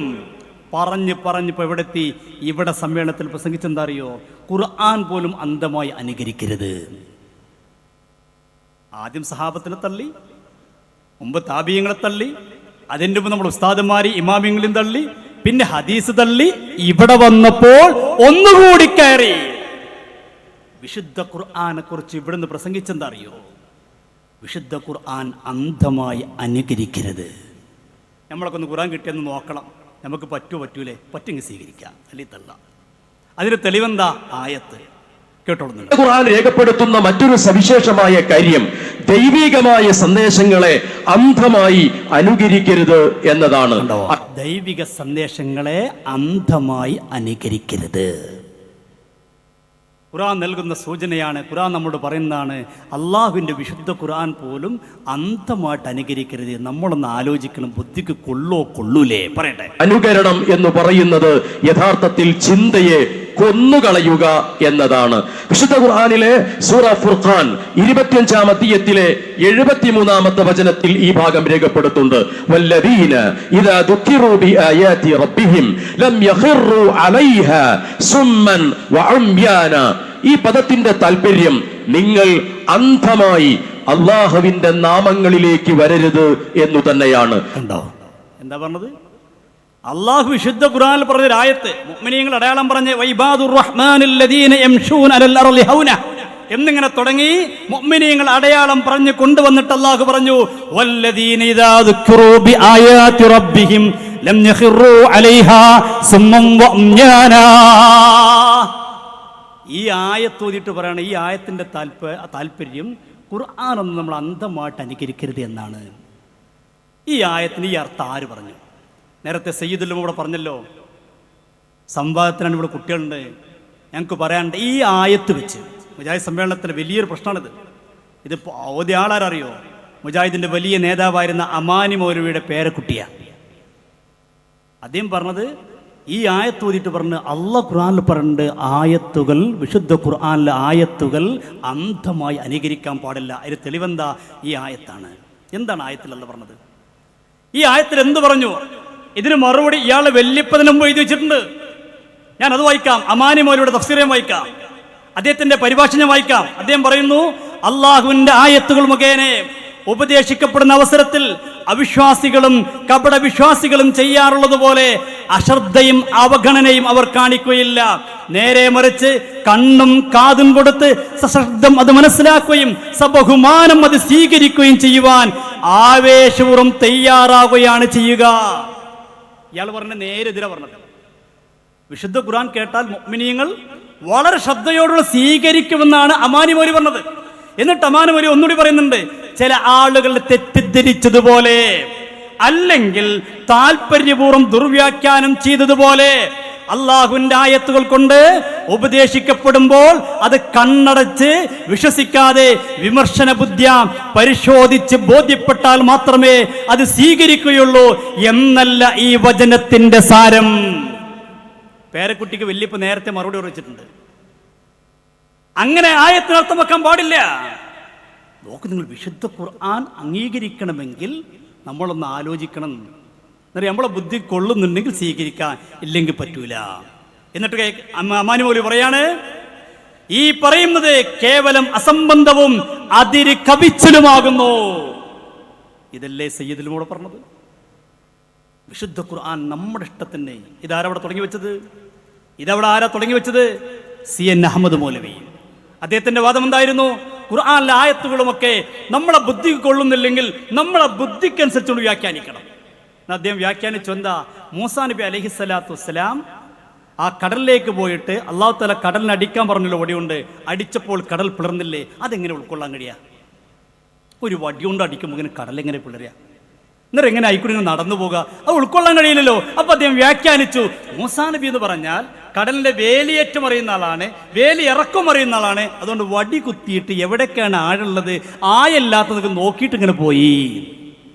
പറഞ്ഞിപ്പോ എവിടെത്തി? ഇവിടെ സമ്മേളനത്തിൽ പ്രസംഗിച്ചെന്താ അറിയോ? ഖുർആൻ പോലും അന്ധമായി അനുകരിക്കരുത്. ആദ്യം സഹാബത്തിനെ തള്ളി, മുമ്പ് താബിയങ്ങളെ തള്ളി, അതിൻ്റെ മുമ്പ് നമ്മൾ ഉസ്താദന്മാരി ഇമാമിങ്ങളും തള്ളി, പിന്നെ ഹദീസ് തള്ളി, ഇവിടെ വന്നപ്പോൾ ഒന്നുകൂടി കയറി വിശുദ്ധ ഖുർആനെ കുറിച്ച് ഇവിടുന്ന് പ്രസംഗിച്ചെന്താ അറിയോ? വിശുദ്ധ ഖുർആൻ അന്ധമായി അനുകരിക്കരുത്. നമ്മളൊക്കെ ഒന്ന് ഖുർആൻ കിട്ടിയെന്ന് നോക്കണം, നമുക്ക് പറ്റൂലേ? പറ്റുമെങ്കിൽ സ്വീകരിക്കാം, അല്ലെങ്കിൽ തള്ളാം. അതിന് തെളിവെന്താ? ആയത്ത് കേട്ടോളുന്നുണ്ട്. ഖുർആൻ രേഖപ്പെടുത്തുന്ന മറ്റൊരു സവിശേഷമായ കാര്യം ദൈവികമായ സന്ദേശങ്ങളെ അന്ധമായി അനുകരിക്കരുത് എന്നതാണ്. ദൈവിക സന്ദേശങ്ങളെ അന്ധമായി അനുകരിക്കരുത്. ഖുർആൻ നൽകുന്ന സൂചനയാണ്. ഖുർആൻ നമ്മോട് പറയുന്നതാണ്, അള്ളാഹുവിൻ്റെ വിശുദ്ധ ഖുർആൻ പോലും അന്ധമായിട്ട് അനുകരിക്കരുത്. നമ്മളൊന്ന് ആലോചിക്കണം, ബുദ്ധിക്ക് കൊള്ളൂലേ? പറയട്ടെ. അനുകരണം എന്ന് പറയുന്നത് യഥാർത്ഥത്തിൽ ചിന്തയെ കൊന്നുകളയുക എന്നതാണ്. വിശുദ്ധ ഖുർആനിലെ സൂറ ഫുർഖാൻ 25-ാം അധ്യായത്തിലെ 73-ാമത്തെ വചനത്തിൽ ഈ ഭാഗം രേഖപ്പെടുത്തുന്നുണ്ട്. വല്ലദീന ഇദാ ദുക്കിറൂ ബിആയാതി റബ്ബിഹിം ലം യഖിറൂ അലൈഹാ സുമ്മൻ വഉംയാന. ഈ പദത്തിന്റെ താല്പര്യം നിങ്ങൾ അന്ധമായി അല്ലാഹുവിന്റെ നാമങ്ങളിലേക്ക് വരരുത് എന്നു തന്നെയാണ്. കണ്ടോ എന്താ പറഞ്ഞത്? അള്ളാഹു വിശുദ്ധ ഖുർആനിൽ പറഞ്ഞ ആയത്ത്, മുഅ്മിനീങ്ങൾ അടയാളം പറഞ്ഞ് വൈബാദുർ റഹ്മാനിൽ ലദീന യംശൂന അലൽ അർളി ഹൗന എന്നിങ്ങനെ തുടങ്ങി മുഅ്മിനീങ്ങൾ അടയാളം പറഞ്ഞു കൊണ്ടുവന്നിട്ട് അള്ളാഹു പറഞ്ഞു വല്ലദീന ഇദാ ദുക്കിറൂ ബിആയാതി റബ്ബിഹിം ലം യഖിറൂ അലൈഹാ സുമ്മൻ വഉംയാന. ഈ ആയത്ത് ഓതിയിട്ട് പറയണ, ഈ ആയത്തിന്റെ താല്പര്യം ഖുർആനൊന്നും നമ്മൾ അന്ധമായിട്ട് അനുകരിക്കരുത് എന്നാണ്. ഈ ആയത്തിന് ഈ അർത്ഥം ആര് പറഞ്ഞു? നേരത്തെ സയ്യിദുലും ഇവിടെ പറഞ്ഞല്ലോ, സംവാദത്തിനാണ് ഇവിടെ കുട്ടികളുണ്ട്. ഞങ്ങൾക്ക് പറയാനുണ്ട്, ഈ ആയത്ത് വെച്ച് മുജാഹിദ് സമ്മേളനത്തിലെ വലിയൊരു പ്രശ്നമാണിത്. ഇത് ഓതിയ ആളാരറിയോ? മുജാഹിദിൻ്റെ വലിയ നേതാവായിരുന്ന അമാനി മൗലവിയുടെ പേരക്കുട്ടിയാണ്. അദ്ദേഹം പറഞ്ഞത്, ഈ ആയത്ത് ഓതിയിട്ട് പറഞ്ഞ് അള്ളാഹ് ഖുർആനിൽ പറഞ്ഞിട്ട് ആയത്തുകൾ, വിശുദ്ധ ഖുർആനിലെ ആയത്തുകൾ അന്ധമായി അനുകരിക്കാൻ പാടില്ല. അതിന് തെളിവെന്താ? ഈ ആയത്താണ്. എന്താണ് ആയത്തിൽ അള്ളാഹ് പറഞ്ഞത്? ഈ ആയത്തിൽ എന്ത് പറഞ്ഞു? ഇതിന് മറുപടി ഇയാളെ വല്യപ്പതിന് മുമ്പ് എഴുതി വെച്ചിട്ടുണ്ട്. ഞാൻ അത് വായിക്കാം. അമാനി മൗലവിയുടെ തഫ്സീർ വായിക്കാം, അദ്ദേഹത്തിന്റെ പരിഭാഷ ഞാൻ വായിക്കാം. അദ്ദേഹം പറയുന്നു, അള്ളാഹുവിന്റെ ആയത്തുകൾ മുഖേന ഉപദേശിക്കപ്പെടുന്ന അവസരത്തിൽ അവിശ്വാസികളും കപടവിശ്വാസികളും ചെയ്യാറുള്ളത് പോലെ അശ്രദ്ധയും അവഗണനയും അവർ കാണിക്കുകയില്ല. നേരെ മറിച്ച് കണ്ണും കാതും കൊടുത്ത് സശ്രദ്ധം അത് മനസ്സിലാക്കുകയും സബഹുമാനം അത് സ്വീകരിക്കുകയും ചെയ്യുവാൻ ആവേശപൂർവ്വം തയ്യാറാവുകയാണ് ചെയ്യുക. ഇയാൾ പറഞ്ഞ നേരെതിരെ പറഞ്ഞത്. വിശുദ്ധ ഖുർആൻ കേട്ടാൽ മുഅ്മിനീങ്ങൾ വളരെ ശ്രദ്ധയോടുള്ള സ്വീകരിക്കുമെന്നാണ് അമാനി മൗലവി പറഞ്ഞത്. എന്നിട്ട് അമാനി മൗലവി ഒന്നുകൂടി പറയുന്നുണ്ട്, ചില ആളുകൾ തെറ്റിദ്ധരിച്ചതുപോലെ അല്ലെങ്കിൽ താല്പര്യപൂർവ്വം ദുർവ്യാഖ്യാനം ചെയ്തതുപോലെ അള്ളാഹുവിന്റെ ആയത്തുകൾ കൊണ്ട് ഉപദേശിക്കപ്പെടുമ്പോൾ അത് കണ്ണടച്ച് വിശ്വസിക്കാതെ വിമർശന ബുദ്ധ്യ പരിശോധിച്ച് ബോധ്യപ്പെട്ടാൽ മാത്രമേ അത് സ്വീകരിക്കുകയുള്ളൂ എന്നല്ല ഈ വചനത്തിന്റെ സാരം. പേരക്കുട്ടിക്ക് വല്യപ്പ നേരത്തെ മറുപടി ഉറച്ചിട്ടുണ്ട്. അങ്ങനെ ആയത്തിന് അർത്ഥം വെക്കാൻ പാടില്ല. നോക്ക്, നിങ്ങൾ വിശുദ്ധ ഖുർആൻ അംഗീകരിക്കണമെങ്കിൽ നമ്മളൊന്ന് ആലോചിക്കണം. എന്നിട്ട് നമ്മളെ ബുദ്ധി കൊള്ളുന്നുണ്ടെങ്കിൽ സ്വീകരിക്കാൻ, ഇല്ലെങ്കിൽ പറ്റൂല. എന്നിട്ട് അമാനി മൗലവി പറയാണ്, ഈ പറയുന്നത് കേവലം അസംബന്ധവും അതിര് കവിച്ചലുമാകുന്നു. ഇതല്ലേ സയ്യിദുലും പറഞ്ഞത്? വിശുദ്ധ ഖുർആൻ നമ്മുടെ ഇഷ്ടത്തിന്. ഇതാരവിടെ തുടങ്ങി വെച്ചത്? ഇതവിടെ ആരാ തുടങ്ങി വെച്ചത്? CN അഹമ്മദ് മൗലവി. അദ്ദേഹത്തിന്റെ വാദം എന്തായിരുന്നു? ഖുർആനിലെ ആയത്തുകളുമൊക്കെ നമ്മളെ ബുദ്ധിക്ക് കൊള്ളുന്നില്ലെങ്കിൽ നമ്മളെ ബുദ്ധിക്കനുസരിച്ചുകൊണ്ട് വ്യാഖ്യാനിക്കണം. അദ്ദേഹം വ്യാഖ്യാനിച്ചു എന്താ? മൂസാ നബി അലൈഹിസ്സലാത്തു വസ്സലാം ആ കടലിലേക്ക് പോയിട്ട് അള്ളാഹു തആല കടലിനെ അടിക്കാൻ പറഞ്ഞല്ലോ, വടിയുണ്ട്. അടിച്ചപ്പോൾ കടൽ പിളർന്നില്ലേ? അതെങ്ങനെ ഉൾക്കൊള്ളാൻ കഴിയാ? ഒരു വടിയുണ്ട് അടിക്കുമ്പോൾ ഇങ്ങനെ കടലെങ്ങനെ പിളരുക? എന്നിട്ട് എങ്ങനെ ആയിക്കൂടി നടന്നു പോകുക? അത് ഉൾക്കൊള്ളാൻ കഴിയില്ലല്ലോ. അപ്പൊ അദ്ദേഹം വ്യാഖ്യാനിച്ചു, മൂസാ നബി എന്ന് പറഞ്ഞാൽ കടലിന്റെ വേലിയേറ്റം അറിയുന്ന ആളാണ്, വേലി ഇറക്കം അറിയുന്ന ആളാണ്. അതുകൊണ്ട് വടി കുത്തിയിട്ട് എവിടേക്കാണ് ആഴുള്ളത്, ആയല്ലാത്തതൊക്കെ നോക്കിയിട്ട് ഇങ്ങനെ പോയി,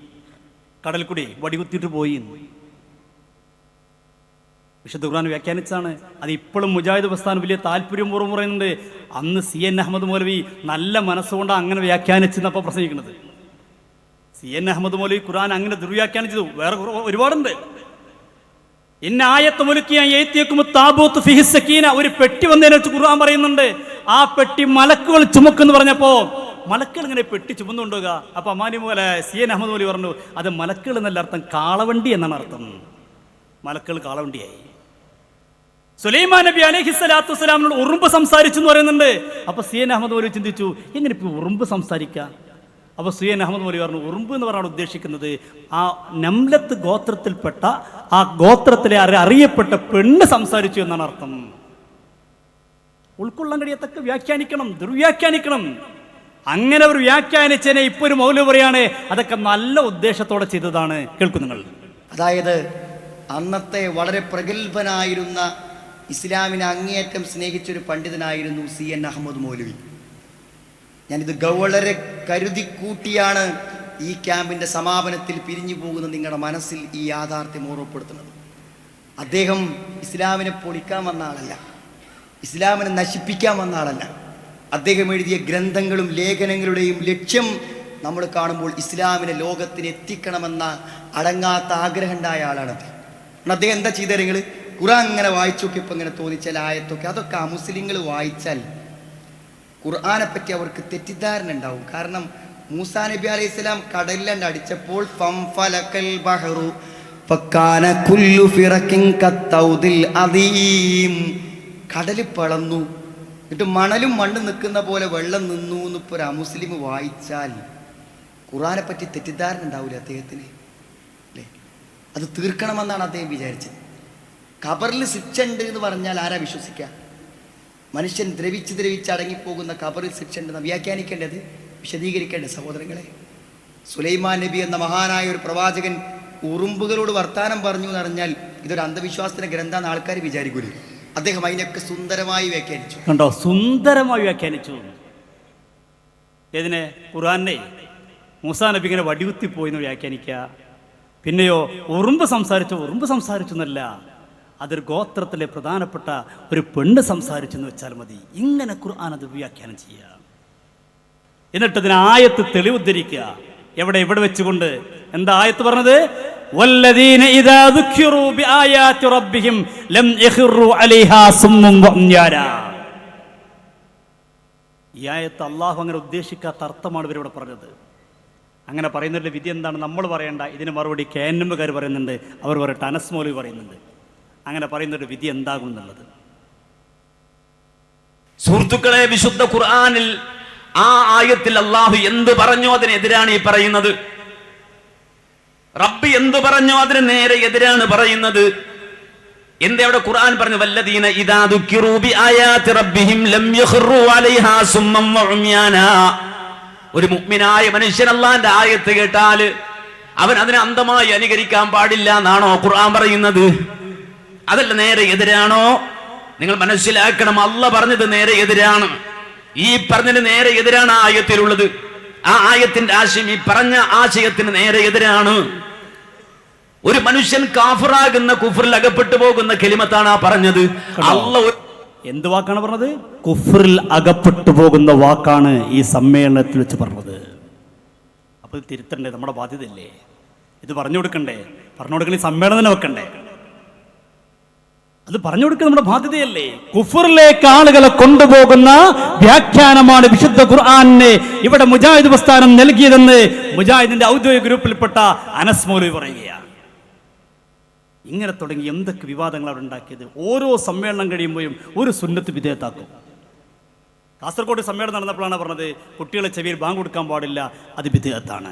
കടൽ കൂടി വടി കുത്തിയിട്ട് പോയി. വിശുദ്ധ ഖുർആൻ വ്യാഖ്യാനിച്ചാണ്. അത് ഇപ്പോഴും മുജാഹിദ് പ്രസ്ഥാനം വലിയ താല്പര്യപൂർവ്വം പറയുന്നുണ്ട്. അന്ന് CN അഹമ്മദ് മൗലവി നല്ല മനസ്സുകൊണ്ട് അങ്ങനെ വ്യാഖ്യാനിച്ചെന്നപ്പോൾ പ്രസംഗിക്കുന്നത്. CN അഹമ്മദ് മൗലവി ഖുർആൻ അങ്ങനെ ദുർവ്യാഖ്യാനിച്ചത് വേറെ ഒരുപാടുണ്ട്. ഒരു പെട്ടി വന്നതിനെ വെച്ച് ഖുർആൻ പറയുന്നുണ്ട്. ആ പെട്ടി മലക്കുകൾ ചുമക്കെന്ന് പറഞ്ഞപ്പോ മലക്കുകൾ ഇങ്ങനെ പെട്ടി ചുമന്നുകൊണ്ടുപോകുക. അപ്പൊ അമാനി പോലെ CN അഹമ്മദ് മൗലവി പറഞ്ഞു, അത് മലക്കുകൾ എന്നല്ല അർത്ഥം, കാളവണ്ടി എന്നാണ് അർത്ഥം. മലക്കുകൾ കാളവണ്ടിയായി. സുലൈമാൻ നബി അലൈഹിസ്സലാത്തു വസ്സലാമിനോട് ഉറുമ്പ് സംസാരിച്ചു എന്ന് പറയുന്നുണ്ട്. അപ്പൊ CN അഹമ്മദ് മൗലവി ചിന്തിച്ചു, എങ്ങനെ ഇപ്പൊ ഉറുമ്പ് സംസാരിക്കാം? അപ്പൊ CN അഹമ്മദ് മൗലവി പറഞ്ഞു, ഉറുമ്പ് എന്ന് പറഞ്ഞാണ് ഉദ്ദേശിക്കുന്നത് ആ നംലത്ത് ഗോത്രത്തിൽപ്പെട്ട ആ ഗോത്രത്തിലെ അറിയപ്പെട്ട പെണ്ണ് സംസാരിച്ചു എന്നാണ് അർത്ഥം. ഉൾക്കൊള്ളാൻ കഴിയത്തക്ക വ്യാഖ്യാനിക്കണം, ദുർവ്യാഖ്യാനിക്കണം. അങ്ങനെ ഒരു വ്യാഖ്യാനിച്ചതിനെ ഇപ്പൊ ഒരു മൗലവി പറയാണ് അതൊക്കെ നല്ല ഉദ്ദേശത്തോടെ ചെയ്തതാണ്. കേൾക്കും നിങ്ങൾ. അതായത് അന്നത്തെ വളരെ പ്രഗത്ഭനായിരുന്ന ഇസ്ലാമിനെ അങ്ങേയറ്റം സ്നേഹിച്ചൊരു പണ്ഡിതനായിരുന്നു CN അഹമ്മദ് മൗലവി. ഞാനിത് വളരെ കരുതി കൂട്ടിയാണ് ഈ ക്യാമ്പിൻ്റെ സമാപനത്തിൽ പിരിഞ്ഞു പോകുന്ന നിങ്ങളുടെ മനസ്സിൽ ഈ യാഥാർത്ഥ്യം ഓർമ്മപ്പെടുത്തുന്നത്. അദ്ദേഹം ഇസ്ലാമിനെ പൊളിക്കാൻ വന്ന ആളല്ല, ഇസ്ലാമിനെ നശിപ്പിക്കാൻ വന്ന ആളല്ല. അദ്ദേഹം എഴുതിയ ഗ്രന്ഥങ്ങളും ലേഖനങ്ങളുടെയും ലക്ഷ്യം നമ്മൾ കാണുമ്പോൾ ഇസ്ലാമിനെ ലോകത്തിന് എത്തിക്കണമെന്ന അടങ്ങാത്ത ആഗ്രഹം ഉണ്ടായ ആളാണ് അദ്ദേഹം. അദ്ദേഹം എന്താ ചെയ്തത്? നിങ്ങൾ ഖുർആൻ ഇങ്ങനെ വായിച്ചു നോക്കിയപ്പോൾ ഇങ്ങനെ തോന്നിച്ചാൽ ആയത്തൊക്കെ അതൊക്കെ അമുസ്ലിങ്ങൾ വായിച്ചാൽ ഖുർആനെ പറ്റി അവർക്ക് തെറ്റിദ്ധാരണ ഉണ്ടാവും. കാരണം മൂസാ നബി അലൈഹി സ്വലാം കടലിൽ അടിച്ചപ്പോൾ കടല് പിളന്നു, എന്നിട്ട് മണലും മണ്ണും നിൽക്കുന്ന പോലെ വെള്ളം നിന്നു എന്നിപ്പോൾ ഒരു അമുസ്ലിം വായിച്ചാൽ ഖുർആനെ പറ്റി തെറ്റിദ്ധാരണ ഉണ്ടാവില്ല അദ്ദേഹത്തിന്, അല്ലേ? അത് തീർക്കണമെന്നാണ് അദ്ദേഹം വിചാരിച്ചത്. ഖബറിൽ ശിക്ഷ ഉണ്ട് എന്ന് പറഞ്ഞാൽ ആരാ വിശ്വസിക്കുക? മനുഷ്യൻ ദ്രവിച്ച് അടങ്ങിപ്പോകുന്ന ഖബറിൽ ശിക്ഷ ഉണ്ടെന്ന് വ്യാഖ്യാനിക്കേണ്ടത്, വിശദീകരിക്കേണ്ടത്. സഹോദരങ്ങളെ, സുലൈമാൻ നബി എന്ന മഹാനായ ഒരു പ്രവാചകൻ ഉറുമ്പുകളോട് വർത്താനം പറഞ്ഞു എന്ന് പറഞ്ഞാൽ ഇതൊരു അന്ധവിശ്വാസത്തിന്റെ ഗ്രന്ഥാന്ന് ആൾക്കാർ വിചാരിക്കൂലേ? അദ്ദേഹം അതിനൊക്കെ സുന്ദരമായി വ്യാഖ്യാനിച്ചു. കണ്ടോ, സുന്ദരമായി വ്യാഖ്യാനിച്ചു. ഏതിനെ? ഖുർആനെ. മൂസാ നബി ഇങ്ങനെ വടികുത്തിപ്പോയി എന്ന് വ്യാഖ്യാനിക്കുക. പിന്നെയോ ഉറുമ്പ് സംസാരിച്ചു എന്നല്ല, അതൊരു ഗോത്രത്തിലെ പ്രധാനപ്പെട്ട ഒരു പെണ്ണ് സംസാരിച്ചു എന്ന് വെച്ചാൽ മതി. ഇങ്ങനെ ഖുർആൻ അത് വ്യാഖ്യാനം ചെയ്യുക. എന്നിട്ട് അതിന് ആയത്ത് തെളിവുദ്ധരിക്കുക. എവിടെ വെച്ചുകൊണ്ട് എന്താ ആയത്ത് പറഞ്ഞത്? വല്ലദീന ഇദാ ദുഖിറൂ ബിആയാതി റബ്ബിഹിം ലം യഖിറൂ അലൈഹാ സുമ്മുൻ വഉംയാനാ. ഈ ആയത്ത് അല്ലാഹു അങ്ങനെ ഉദ്ദേശിക്കാത്ത അർത്ഥമാണ് ഇവരിവിടെ പറഞ്ഞത്. അങ്ങനെ പറയുന്നതിന്റെ വിധി എന്താണ് നമ്മൾ പറയേണ്ട? ഇതിന് മറുപടി KNMകാർ പറയുന്നുണ്ട്, അവർ പറയട്ടെ, അനസ് മൗലവി പറയുന്നുണ്ട്. അങ്ങനെ പറയുന്നൊരു വിധി എന്താകും എന്നുള്ളത്. സുഹൃത്തുക്കളെ, വിശുദ്ധ ഖുർആനിൽ ആ ആയത്തിൽ അള്ളാഹു എന്ത് പറഞ്ഞോ അതിനെതിരാണ് ഈ പറയുന്നത്. റബ്ബ് എന്ത് പറഞ്ഞോ അതിന് നേരെ എതിരാണ് പറയുന്നത്. എന്താ അവിടെ ഖുർആൻ പറഞ്ഞു? വല്ലദീന ഇദാ ദുക്കിറൂ ബിആയാതി റബ്ബിഹിം ലം യഖിറൂ അലൈഹാ സുമ്മൻ വഉംയാനാ. ഒരു മുഅ്മിനായ മനുഷ്യൻ അല്ലാഹുവിന്റെ ആയത്ത് കേട്ടാൽ അവൻ അതിനെ അന്ധമായി അനുകരിക്കാൻ പാടില്ല എന്നാണോ ഖുർആൻ പറയുന്നത്? അതല്ല, നേരെ എതിരാണോ? നിങ്ങൾ മനസ്സിലാക്കണം, അല്ലാഹ് പറഞ്ഞത് നേരെ എതിരാണ്. ഈ പറഞ്ഞതിന് നേരെ എതിരാണ് ആ ആയത്തിലുള്ളത്. ആ ആയത്തിന്റെ ആശയം ഈ പറഞ്ഞ ആശയത്തിന് നേരെ എതിരാണ്. ഒരു മനുഷ്യൻ കാഫിറാകുന്ന, കുഫറിൽ അകപ്പെട്ടു പോകുന്ന കലിമത്താണ് ആ പറഞ്ഞത്. അല്ലാഹ് എന്ത് വാക്കാണ് പറഞ്ഞത്? കുഫറിൽ അകപ്പെട്ടു പോകുന്ന വാക്കാണ് ഈ സമ്മേളനത്തിൽ വെച്ച് പറഞ്ഞത്. അപ്പൊ ഇത് തിരുത്തണ്ടേ? നമ്മുടെ ബാധ്യതയല്ലേ? ഇത് പറഞ്ഞു കൊടുക്കണ്ടേ? പറഞ്ഞു കൊടുക്കണേ, സമ്മേളനം വെക്കണ്ടേ? അത് പറഞ്ഞു കൊടുക്കുക നമ്മുടെ ബാധ്യതയല്ലേ? കുഫറിലേക്ക് ആളുകളെ കൊണ്ടുപോകുന്ന വ്യാഖ്യാനമാണ് വിശുദ്ധ ഖുർആനിനെ ഇവിടെ മുജാഹിദ് പ്രസ്ഥാനം നൽകിയതെന്ന് മുജാഹിദിന്റെ ഔദ്യോഗിക ഗ്രൂപ്പിൽപ്പെട്ട അനസ് മൗലവി പറയുകയാണ്. ഇങ്ങനെ തുടങ്ങി എന്തൊക്കെ വിവാദങ്ങൾ അവിടെ ഉണ്ടാക്കിയത്. ഓരോ സമ്മേളനം കഴിയുമ്പോഴും ഒരു സുന്നത്ത് വിധേയത്താക്കും. കാസർഗോഡ് സമ്മേളനം നടന്നപ്പോഴാണ് പറഞ്ഞത് കുട്ടികളെ ചെവിയിൽ ബാങ്ക് കൊടുക്കാൻ പാടില്ല, അത് വിധേയത്താണ്.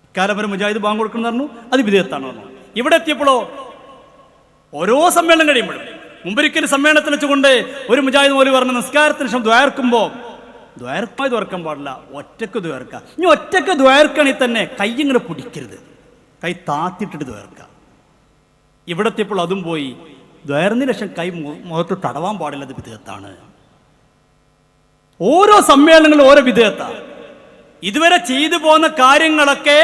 ഇക്കാലം വരെ മുജാഹിദ് ബാങ്ക് കൊടുക്കണം പറഞ്ഞു, അത് വിധേയത്താണ് പറഞ്ഞു. ഇവിടെ എത്തിയപ്പോഴോ ഓരോ സമ്മേളനം കഴിയുമ്പോഴും, മുമ്പൊരിക്കൽ സമ്മേളനത്തിൽ വെച്ചുകൊണ്ട് ഒരു മുജാഹിദ് മൗലവി പറഞ്ഞ നിസ്കാരത്തിന് ശേഷം ദ്വാർക്കുമ്പോൾ ദ്വാർക്കായി ദ്വാർക്കാൻ പാടില്ല, ഒറ്റക്ക് ദ്വാർക്കുക. ഇനി ഒറ്റക്ക് ദ്വാർക്കണമെങ്കിൽ തന്നെ കൈ ഇങ്ങനെ പിടിക്കരുത്, കൈ താത്തിട്ടിട്ട് ദ്വാർക്കുക. ഇവിടെ എത്തിയപ്പോൾ അതും പോയി. ദ്വാരത്തിന് ശേഷം കൈ മുഖത്ത് തടവാൻ പാടില്ല, അത് വിധേയത്താണ്. ഓരോ സമ്മേളനങ്ങളും ഓരോ വിധേയത്താണ്. ഇതുവരെ ചെയ്തു പോകുന്ന കാര്യങ്ങളൊക്കെ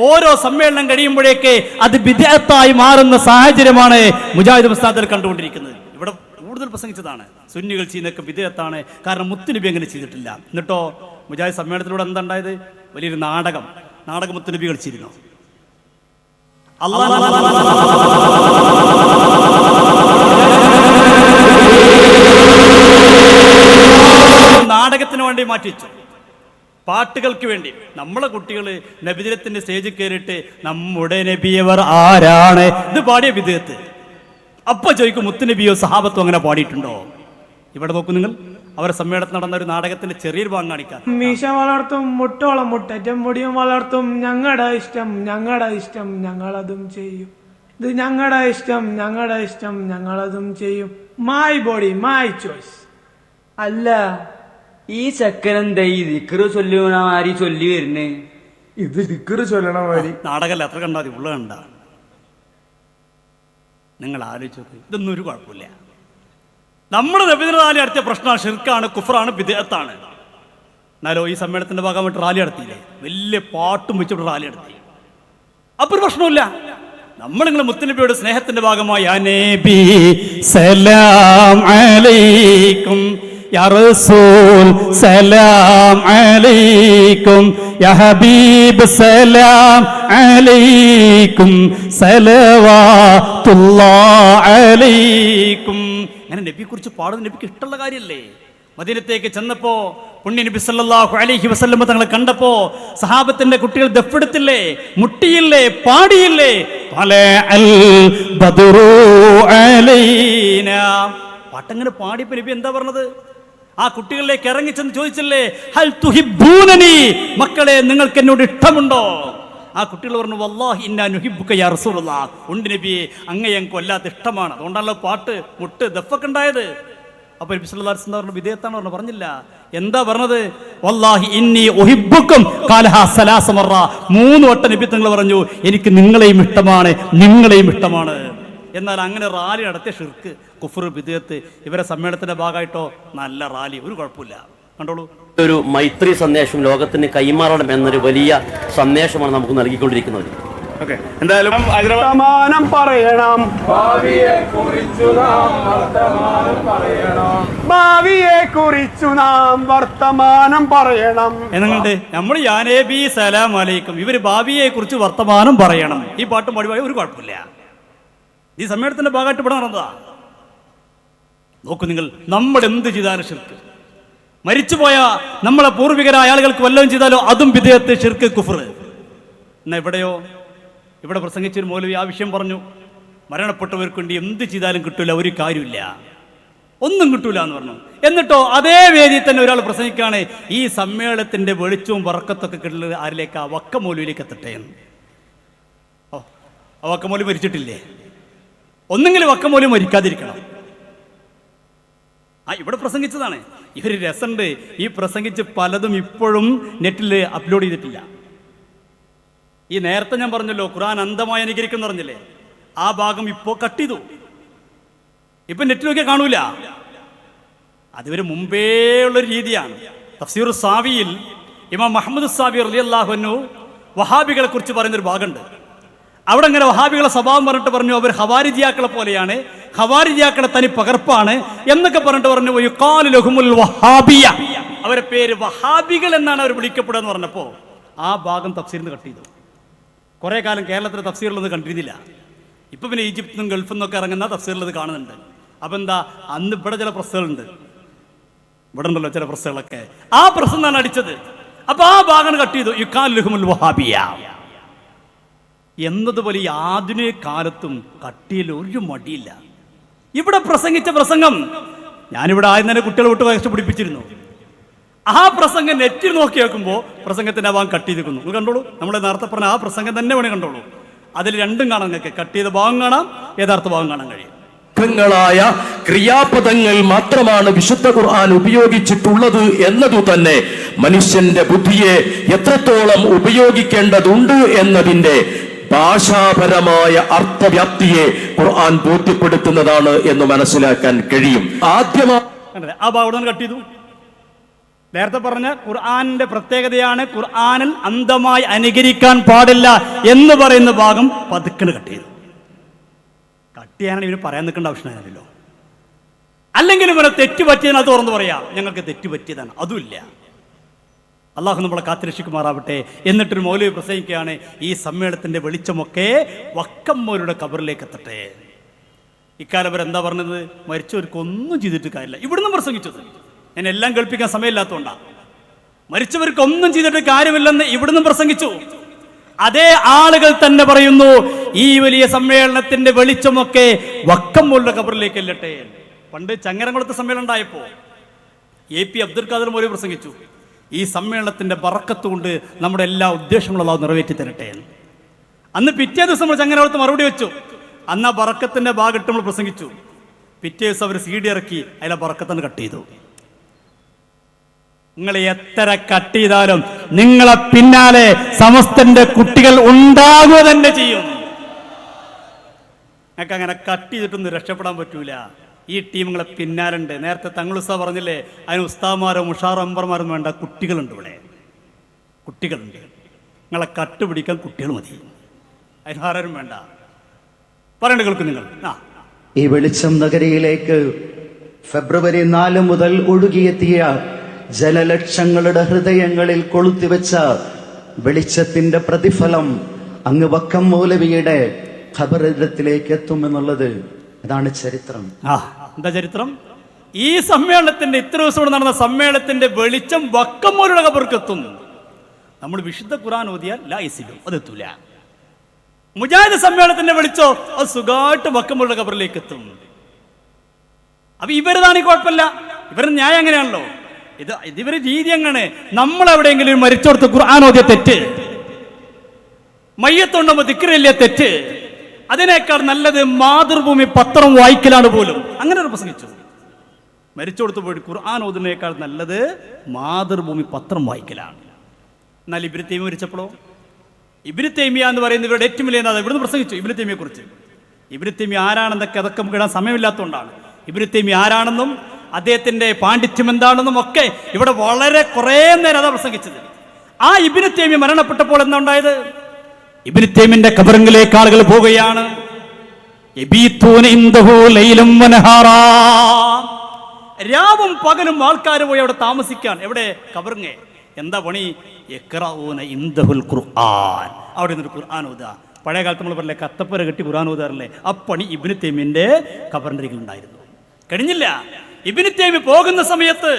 ഓരോ സമ്മേളനം കഴിയുമ്പോഴേക്ക് അത് വിധേയത്തായി മാറുന്ന സാഹചര്യമാണ് മുജാഹിദ് പ്രസ്ഥാനത്തിൽ കണ്ടുകൊണ്ടിരിക്കുന്നത്. ഇവിടെ കൂടുതൽ പ്രസംഗിച്ചതാണ് സുന്നികൾ ചെയ്യുന്നതൊക്കെ വിധേയത്താണ്, കാരണം മുത്തുനബി അങ്ങനെ ചെയ്തിട്ടില്ല. എന്നിട്ടോ മുജാഹിദ് സമ്മേളനത്തിലൂടെ എന്താ ഉണ്ടായത്? വലിയൊരു നാടകം മുത്തുനബി കളിച്ചിരുന്നു. നാടകത്തിന് വേണ്ടി മാറ്റിവെച്ചു. പാട്ടുകൾക്ക് വേണ്ടി നമ്മളെ കുട്ടികൾ നബിദിനത്തിന്റെ സ്റ്റേജിൽ കയറിയിട്ട് നമ്മുടെ നബിയവർ ആരാണ് ഇത് പാടിയ വിദേഹത്ത്. അപ്പൊ ചോദിക്കും മുത്തുനബിയോ സഹാബത്തോ അങ്ങനെ പാടിയിട്ടുണ്ടോ? ഇവിടെ നോക്കൂ നിങ്ങൾ, അവരെ സമ്മേളനത്തിൽ നടന്ന ഒരു നാടകത്തിന്റെ ചെറിയൊരു ഭാഗം കാണിക്കാം. മീശ വളർത്തും മുട്ടോളം മുട്ടറ്റം മുടിയും വളർത്തും, ഞങ്ങളുടെ ഇഷ്ടം ഞങ്ങളുടെ ഇഷ്ടം ഞങ്ങളതും ചെയ്യും, ഇത് ഞങ്ങളുടെ ഇഷ്ടം ഞങ്ങളുടെ ഇഷ്ടം ഞങ്ങളതും ചെയ്യും, മൈ ബോഡി മൈ ചോയ്സ്. അല്ല ഈ ചെക്കനെന്താ ഈ ദിക്റ് ചൊല്ലുന്ന മാതിരി ചൊല്ലി വരുന്നേ? ഇത് ദിക്റ് ചൊല്ലണ മാതിരി നാടകമല്ല, എത്ര കണ്ടാ മതി, ഉള്ള കണ്ട നിങ്ങൾ ആലോചിച്ച് നോക്ക്. ഇതൊന്നും ഒരു കുഴപ്പമില്ല. നമ്മുടെ നബിദിന റാലി നടത്തിയ പ്രശ്നമാണ്, ഷിർക്കാണ്, കുഫറാണ്, ബിദ്അത്താണ്. എന്നാലോ ഈ സമ്മേളനത്തിന്റെ ഭാഗമായിട്ട് റാലി നടത്തിയില്ലേ, വലിയ പാട്ടും വെച്ചിട്ട് റാലി നടത്തി. അപ്പൊ ഒരു പ്രശ്നമില്ല. നമ്മളിങ്ങനെ മുത്തുനബിയുടെ സ്നേഹത്തിന്റെ ഭാഗമായി യാ നബി സലാം അലൈക്കും, യാ റസൂൽ സലാം അലൈക്കും, യാ ഹബീബ് സലാം അലൈക്കും, സലവാത്തുല്ലാഹി അലൈക്കും. അങ്ങനെ നബിയെ കുറിച്ച് പാടുന്ന നബിക്ക് ഇഷ്ടമുള്ള കാര്യമല്ലേ? മദീനത്തേക്ക് ചെന്നപ്പോ പുണ്യ നബി സല്ലല്ലാഹു അലൈഹി വസല്ലം തങ്ങളെ കണ്ടപ്പോ സഹാബത്തിന്റെ കുട്ടികൾ ദഫെടുത്തില്ലേ, മുട്ടിയില്ലേ, പാടിയില്ലേ? പാട്ടങ്ങനെ പാടിയപ്പോ നബി എന്താ പറഞ്ഞത്? ആ കുട്ടികളിലേക്ക് ഇറങ്ങി ചെന്ന് ചോദിച്ചില്ലേ, ഹൽ തുഹിബ്ബൂനനി, മക്കളെ നിങ്ങൾക്ക് എന്നോട് ഇഷ്ടമുണ്ടോ? ആ കുട്ടികൾ പറഞ്ഞു വല്ലാഹി ഇന്നാ നുഹിബ്ബുക യാ റസൂലുള്ളാഹ്, ഉണ്ട് നബിയെ അങ്ങയെ ഞങ്ങൾക്ക് വല്ലാത്ത ഇഷ്ടമാണ്, അതുകൊണ്ടാണല്ലോ പാട്ട് മുട്ട് ദഫൊക്കെ ഉണ്ടായത്. അപ്പൊ നബി സല്ലല്ലാഹു അലൈഹി വസല്ലം പറഞ്ഞു വിദേഹത്താണ് പറഞ്ഞു, പറഞ്ഞില്ല. എന്താ പറഞ്ഞത്? വല്ലാഹി ഇന്നി ഉഹിബ്ബുക്കും ഖാലഹ സലാസ മറ, 3 വട്ടം നബി തങ്ങൾ പറഞ്ഞു എനിക്ക് നിങ്ങളെയും ഇഷ്ടമാണ്, നിങ്ങളെയും ഇഷ്ടമാണ്. എന്നാൽ അങ്ങനെ റാലി നടത്തിയ ഷിർക്ക്, കുഫർ, ബിദ്അത്ത് ഇവരെ സമ്മേളനത്തിന്റെ ഭാഗമായിട്ടോ നല്ല റാലി, ഒരു കുഴപ്പമില്ല. കണ്ടോളൂ, ഒരു മൈത്രി സന്ദേശം ലോകത്തിന് കൈമാറണം എന്നൊരു വലിയ സന്ദേശമാണ് നമുക്ക് നൽകിക്കൊണ്ടിരിക്കുന്നത്. എന്തായാലും വർത്തമാനം പറയണം, ഭാവിയെ കുറിച്ചു നാം വർത്തമാനം പറയണം എന്നുണ്ട്. നമ്മൾ യാ നബി സലാം അലൈക്കും, ഇവര് ഭാവിയെ കുറിച്ച് വർത്തമാനം പറയണം. ഈ പാട്ടും പാടി ഒരു കുഴപ്പമില്ല. ഈ സമ്മേളനത്തിന്റെ ഭാഗമായിട്ട് ഇവിടെ നടന്നതാ. നോക്കൂ നിങ്ങൾ, നമ്മൾ എന്ത് ചെയ്താലും ഷിർക്ക്. മരിച്ചുപോയ നമ്മളെ പൂർവികരായ ആളുകൾക്ക് വല്ലതും ചെയ്താലോ അതും ബിദ്അത്ത്, ഷിർക്ക്, കുഫർ. എന്നാ ഇവിടെയോ, ഇവിടെ പ്രസംഗിച്ചൊരു മൗലവി ആ വിഷയം പറഞ്ഞു, മരണപ്പെട്ടവർക്ക് വേണ്ടി എന്ത് ചെയ്താലും കിട്ടൂല, ഒരു കാര്യമില്ല, ഒന്നും കിട്ടൂല എന്ന് പറഞ്ഞു. എന്നിട്ടോ അതേ വേദിയിൽ തന്നെ ഒരാൾ പ്രസംഗിക്കുകയാണ്, ഈ സമ്മേളനത്തിന്റെ വെളിച്ചവും വറക്കത്തൊക്കെ കിട്ടുന്നത് ആരിലേക്കാ? വക്ക മൗലവിയിലേക്ക് എത്തട്ടെ എന്ന്. ഓ, ആ വക്ക മൗലവി മരിച്ചിട്ടില്ലേ? ഒന്നെങ്കിലും വക്ക മൗലവി മരിക്കാതിരിക്കണം. ഇവിടെ പ്രസംഗിച്ചതാണ്. ഇവര് രസമുണ്ട്, ഈ പ്രസംഗിച്ച് പലതും ഇപ്പോഴും നെറ്റിൽ അപ്ലോഡ് ചെയ്തിട്ടില്ല. ഈ നേരത്തെ ഞാൻ പറഞ്ഞല്ലോ ഖുർആൻ അന്ധമായി അനുകരിക്കുന്നു പറഞ്ഞില്ലേ, ആ ഭാഗം ഇപ്പോ കട്ട് ചെയ്തു. ഇപ്പൊ നെറ്റിലൊക്കെ കാണൂല. അതിവര് മുമ്പേ ഉള്ളൊരു രീതിയാണ്. തഫ്സീർ സാവിയിൽ ഇമാം മുഹമ്മദ് സാവി റളിയല്ലാഹു അൻഹു വഹാബികളെ കുറിച്ച് പറയുന്നൊരു ഭാഗമുണ്ട്. അവിടെ ഇങ്ങനെ വഹാബികളെ സ്വഭാവം പറഞ്ഞിട്ട് പറഞ്ഞു അവർ ഖവാരിജിയാക്കളെ പോലെയാണ്, ഖവാരിജിയാക്കളെ തനി പകർപ്പാണ് എന്നൊക്കെ പറഞ്ഞിട്ട് പറഞ്ഞു യുഖാലു ലഹുമുൽ വഹാബിയ, അവരെ പേര് വഹാബികൾ എന്നാണ് അവർ വിളിക്കപ്പെടുക എന്ന് പറഞ്ഞപ്പോൾ ആ ഭാഗം തഫ്സീറിൽ നിന്ന് കട്ട് ചെയ്തു. കുറേ കാലം കേരളത്തിലെ തഫ്സീറിലൊന്നും കണ്ടിരുന്നില്ല. ഇപ്പം പിന്നെ ഈജിപ്തിൽ നിന്നും ഗൾഫിൽ നിന്നൊക്കെ ഇറങ്ങുന്ന തഫ്സീറിലത് കാണുന്നുണ്ട്. അപ്പം എന്താ, അന്ന് ഇവിടെ ചില പ്രസ്സുകളുണ്ട്, ഇവിടെ ഉണ്ടല്ലോ ചില പ്രസ്സുകളൊക്കെ, ആ പ്രസ് എന്നാണ് അടിച്ചത്. അപ്പൊ ആ ഭാഗം കട്ട് ചെയ്തു, യുഖാലു ലഹുമുൽ വഹാബിയ എന്നതുപോലെ ഈ ആധുനിക കാലത്തും കട്ടിയിൽ ഒരു മടിയില്ല. ഇവിടെ പ്രസംഗിച്ച പ്രസംഗം ഞാനിവിടെ ആദ്യം തന്നെ കുട്ടികളെ വിട്ട് വയസ്സ് പിടിപ്പിച്ചിരുന്നു. ആ പ്രസംഗം നെറ്റിൽ നോക്കി വെക്കുമ്പോൾ പ്രസംഗത്തിന്റെ ആ ഭാഗം കട്ട് ചെയ്തിരിക്കുന്നു. നിങ്ങൾ കണ്ടോളൂ, നമ്മൾ നേരത്തെ പറഞ്ഞ ആ പ്രസംഗം തന്നെ വേണേ കണ്ടോളൂ. അതിൽ രണ്ടും കാണാൻ നിങ്ങൾക്ക്, കട്ട് ചെയ്ത ഭാഗം കാണാം, യഥാർത്ഥ ഭാഗം കാണാൻ കഴിയും. ായ ക്രിയാപദങ്ങൾ മാത്രമാണ് വിശുദ്ധ ഖുർആൻ ഉപയോഗിച്ചിട്ടുള്ളത് എന്നതു തന്നെ മനുഷ്യന്റെ ബുദ്ധിയെ എത്രത്തോളം ഉപയോഗിക്കേണ്ടതുണ്ട് എന്നതിന്റെ ഭാഷാപരമായ അർത്ഥവ്യാപ്തിയെ ഖുർആൻ ബോധ്യപ്പെടുത്തുന്നതാണ് എന്ന് മനസ്സിലാക്കാൻ കഴിയും. ആദ്യമായി ആ ഭാഗം കട്ട് ചെയ്തു. നേരത്തെ പറഞ്ഞ ഖുർആനിന്റെ പ്രത്യേകതയാണ് ഖുർആനിൽ അന്ധമായി അനുകരിക്കാൻ പാടില്ല എന്ന് പറയുന്ന ഭാഗം പതുക്കണ് കട്ട് ചെയ്തു. കട്ട് ചെയ്യാനാണ് ഇവന് പറയാൻ നിൽക്കേണ്ട ആവശ്യമില്ലല്ലോ. അല്ലെങ്കിൽ ഇവരെ തെറ്റ് പറ്റിയതിനകത്ത് തുറന്നു പറയാം, ഞങ്ങൾക്ക് തെറ്റ് പറ്റിയതാണ്, അതുമില്ല. അള്ളാഹു നമ്മളെ കാത്തുരക്ഷിക്കുമാറാവട്ടെ. എന്നിട്ടൊരു മൗലവി പ്രസംഗിക്കുകയാണ്, ഈ സമ്മേളനത്തിന്റെ വെളിച്ചമൊക്കെ വക്കമ്മോരുടെ കബറിലേക്ക് എത്തട്ടെ. ഇക്കാലം വരെ എന്താ പറഞ്ഞത്? മരിച്ചവർക്കൊന്നും ചെയ്തിട്ട് കാര്യമില്ല. ഇവിടുന്ന് പ്രസംഗിച്ചത് ഞാൻ എല്ലാം കേൾപ്പിക്കാൻ സമയമില്ലാത്തതുകൊണ്ടാണ്. മരിച്ചവർക്ക് ഒന്നും ചെയ്തിട്ട് കാര്യമില്ലെന്ന് ഇവിടുന്ന് പ്രസംഗിച്ചു. അതേ ആളുകൾ തന്നെ പറയുന്നു ഈ വലിയ സമ്മേളനത്തിന്റെ വെളിച്ചമൊക്കെ വക്കമുള്ള ഖബറിലേക്ക് അല്ലട്ടെ. പണ്ട് ചങ്ങരംകുളത്ത് സമ്മേളനം ഉണ്ടായപ്പോ AP അബ്ദുൽ ഖാദർ മൗലവി പ്രസംഗിച്ചു, ഈ സമ്മേളനത്തിന്റെ ബറക്കത്ത് കൊണ്ട് നമ്മുടെ എല്ലാ ഉദ്ദേശങ്ങളും അല്ലാഹു നിറവേറ്റി തരട്ടെ എന്ന്. അന്ന് പിറ്റേ ദിവസം നമ്മൾ ചങ്ങരംകുളത്ത് മറുപടി വെച്ചു. അന്ന് ആ ബറക്കത്തിന്റെ ഭാഗത്ത് നമ്മൾ പ്രസംഗിച്ചു. പിറ്റേ ദിവസം അവർ CD ഇറക്കി, അതിലെ ബറക്കത്തന്ന് കട്ട് ചെയ്തു. നിങ്ങൾ എത്ര കട്ട് ചെയ്താലും നിങ്ങളെ പിന്നാലെ സമസ്തന്റെ കുട്ടികൾ ഉണ്ടാകുക തന്നെ ചെയ്യും. നിങ്ങൾക്ക് അങ്ങനെ കട്ട് ചെയ്തിട്ടൊന്നും രക്ഷപ്പെടാൻ പറ്റൂല. ഈ ടീം നിങ്ങളെ പിന്നാലുണ്ട്. നേരത്തെ തങ്ങൾ ഉസ്താദ് പറഞ്ഞില്ലേ, അതിന് ഉസ്താദ്മാരോ മുഷാറോ അമ്പർമാരും വേണ്ട, കുട്ടികളുണ്ട്. ഇവിടെ കുട്ടികളുണ്ട്. നിങ്ങളെ കട്ടുപിടിക്കാൻ കുട്ടികൾ മതി, അതിന് ആരും വേണ്ട. പറയണ്ട കേൾക്കും നിങ്ങൾ. ഈ വെളിച്ചം നഗരിയിലേക്ക് ഫെബ്രുവരി 4 മുതൽ ഒഴുകിയെത്തിയ ജലലക്ഷങ്ങളുടെ ഹൃദയങ്ങളിൽ കൊളുത്തിവെച്ച വെളിച്ചത്തിന്റെ പ്രതിഫലം അങ്ങ് വക്കം മൗലവിയുടെ ഖബറിടത്തിലേക്ക് എത്തുമെന്നുള്ളത് ഇതാണ് ചരിത്രം. എന്താ ചരിത്രം? ഈ സമ്മേളനത്തിന്റെ ഇത്ര ദിവസം നടന്ന സമ്മേളനത്തിന്റെ വെളിച്ചം വക്കം മൗലവിയുടെ ഖബറിലേക്ക് എത്തുന്നു. നമ്മൾ വിശുദ്ധ ഖുർആൻ ഓതിയാൽ ലായിസിലും അതെത്തൂല. മുജാഹിദ് സമ്മേളനത്തിന്റെ വെളിച്ചോ അത് സുഖമായിട്ട് വക്കം മൗലവിയുടെ ഖബറിലേക്ക് എത്തും. അപ്പൊ ഇവരതാണെങ്കിൽ കുഴപ്പമില്ല, ഇവരുടെ ന്യായം എങ്ങനെയാണല്ലോ. ഇവര് രീതി എങ്ങനെ? നമ്മൾ എവിടെയെങ്കിലും മരിച്ചോടത്ത് ഖുർആൻ ഓതിയ തെറ്റ്, മയ്യത്തുണ്ടാകുമ്പോൾ ദിക്റില്ലേ തെറ്റ്, അതിനേക്കാൾ നല്ലത് മാതൃഭൂമി പത്രം വായിക്കലാണ് പോലും. അങ്ങനെ ഒരു പ്രസംഗിച്ചു. മരിച്ചോടത്ത് പോയിട്ട് ഖുർആൻ ഓതുന്നതിനേക്കാൾ നല്ലത് മാതൃഭൂമി പത്രം വായിക്കലാണ്. എന്നാൽ ഇബ്നു തൈമിയ മരിച്ചപ്പോഴോ? ഇബ്നു തൈമിയ എന്ന് പറയുന്ന ഇവരുടെ ഏറ്റവും വലിയ നേതാവ് ഇവിടുന്ന് പ്രസംഗിച്ചു ഇബ്നു തൈമിയെ കുറിച്ച്. ഇബ്നു തൈമിയ ആരാണെന്നൊക്കെ അതൊക്കെ നമുക്ക് ഇടാൻ സമയമില്ലാത്തതുകൊണ്ടാണ്. ഇബ്നു തൈമിയ ആരാണെന്നും അദ്ദേഹത്തിന്റെ പാണ്ഡിത്യം എന്താണെന്നും ഒക്കെ ഇവിടെ വളരെ കുറേ നേരം അതാ പ്രസംഗിച്ചത്. ആ ഇബ്നു തൈമിയ മരണപ്പെട്ടപ്പോൾ എന്താ ഉണ്ടായത്? ഇബ്നു തൈമിന്റെ ഖബറിലേക്ക് ആളുകൾ പോവുകയാണ്. രാവും പകലും ആൾക്കാർ പോയി അവിടെ താമസിക്കാൻ. എവിടെ? ഖബറിങ്ങെ. എന്താ പണി? അവിടെ നിന്നൊരു ഖുർആൻ ഓതുക. പഴയ കാലത്ത് നമ്മൾ പറയില്ലേ, കത്തപ്പുര കെട്ടി ഖുർആൻ ഓതാറില്ലേ? ആ പണി ഇബ്നു തൈമിന്റെ ഖബറിന്റെ അരികിൽ ഉണ്ടായിരുന്നു. കഴിഞ്ഞില്ല. ഇബ്നു തൈമിയ പോകുന്ന സമയത്ത്,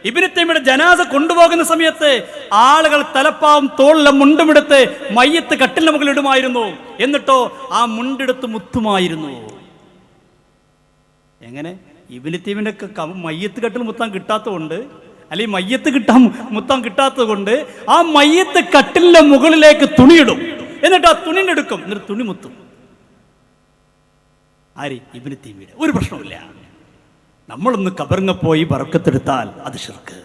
ഇബ്നു തൈമിയുടെ ജനാസ കൊണ്ടുപോകുന്ന സമയത്ത് ആളുകൾ തലപ്പാവും തോളിലെ മുണ്ടുമെടുത്ത് മയ്യത്ത് കട്ടിലിന് മുകളിൽ ഇടുമായിരുന്നു. എന്നിട്ടോ ആ മുണ്ടെടുത്ത് മുത്തുമായിരുന്നു. എങ്ങനെ? ഇബ്നു തൈമിന്റെ മയ്യത്ത് കട്ടിൽ മുത്താൻ കിട്ടാത്തതുകൊണ്ട്, അല്ലെങ്കിൽ മയ്യത്ത് മുത്താൻ കിട്ടാത്തത് കൊണ്ട് ആ മയ്യത്ത് കട്ടിലിന്റെ മുകളിലേക്ക് തുണിയിടും. എന്നിട്ട് ആ തുണിന്റെ എടുക്കും, എന്നിട്ട് തുണി മുത്തും. ആര്? ഇബ്നു തൈമിയ. ഒരു പ്രശ്നമില്ല. നമ്മളൊന്ന് ഖബറിങ്ങ പോയി ബർക്കത്തെടുത്താൽ അത് ശിർക്ക്.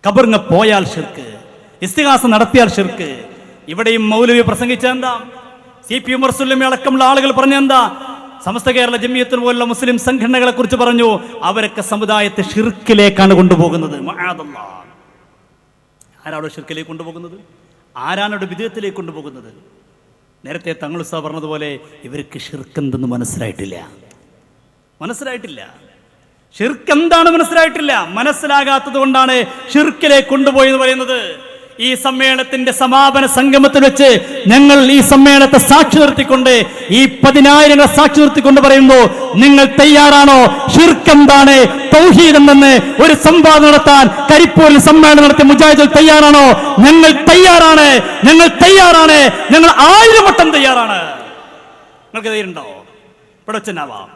ഖബറിങ്ങ പോയാൽ ശിർക്ക്. ഇസ്തിഗാസ നടത്തിയാൽ ശിർക്ക്. ഇവിടെയും മൗലവി പ്രസംഗിച്ച എന്താ? CP ഉമർ സുല്ലമി അടക്കമുള്ള ആളുകൾ പറഞ്ഞ എന്താ? സമസ്ത കേരള ജമിയത്തുൽ പോലുള്ള മുസ്ലിം സംഘടനകളെ കുറിച്ച് പറഞ്ഞു, അവരൊക്കെ സമുദായത്തെ ഷിർക്കിലേക്കാണ് കൊണ്ടുപോകുന്നത്. മഅദല്ലാഹ്. ആരാണോ ഷിർക്കിലേക്ക് കൊണ്ടുപോകുന്നത്? ആരാണോ ബിദ്അത്തിലേക്ക് കൊണ്ടുപോകുന്നത്? നേരത്തെ തങ്ങൾ ഉസ്താദ് പറഞ്ഞതുപോലെ ഇവർക്ക് ഷിർക്ക് എന്തെന്ന് മനസ്സിലായിട്ടില്ല. ഷിർക്ക് എന്താണ് മനസ്സിലായിട്ടില്ല. മനസ്സിലാകാത്തത് കൊണ്ടാണ് ഷിർക്കിലേക്ക് കൊണ്ടുപോയി എന്ന് പറയുന്നത്. ഈ സമ്മേളനത്തിന്റെ സമാപന സംഗമത്തിൽ വെച്ച് ഞങ്ങൾ ഈ സമ്മേളനത്തെ സാക്ഷി നിർത്തിക്കൊണ്ട്, ഈ 10,000 സാക്ഷി നിർത്തിക്കൊണ്ട് പറയുന്നു, നിങ്ങൾ തയ്യാറാണോ? ഷിർക്ക് എന്താണ്, തൗഹീദ് എന്തെന്ന് ഒരു സംവാദം നടത്താൻ കരിപ്പൂരിൽ സമ്മേളനം നടത്തിയ മുജാഹിദുകൾ തയ്യാറാണോ? ഞങ്ങൾ തയ്യാറാണ്. ഞങ്ങൾ 1000 വട്ടം തയ്യാറാണ്. നിങ്ങൾക്ക് ധൈര്യമുണ്ടോ? പിടച്ചനാവാം.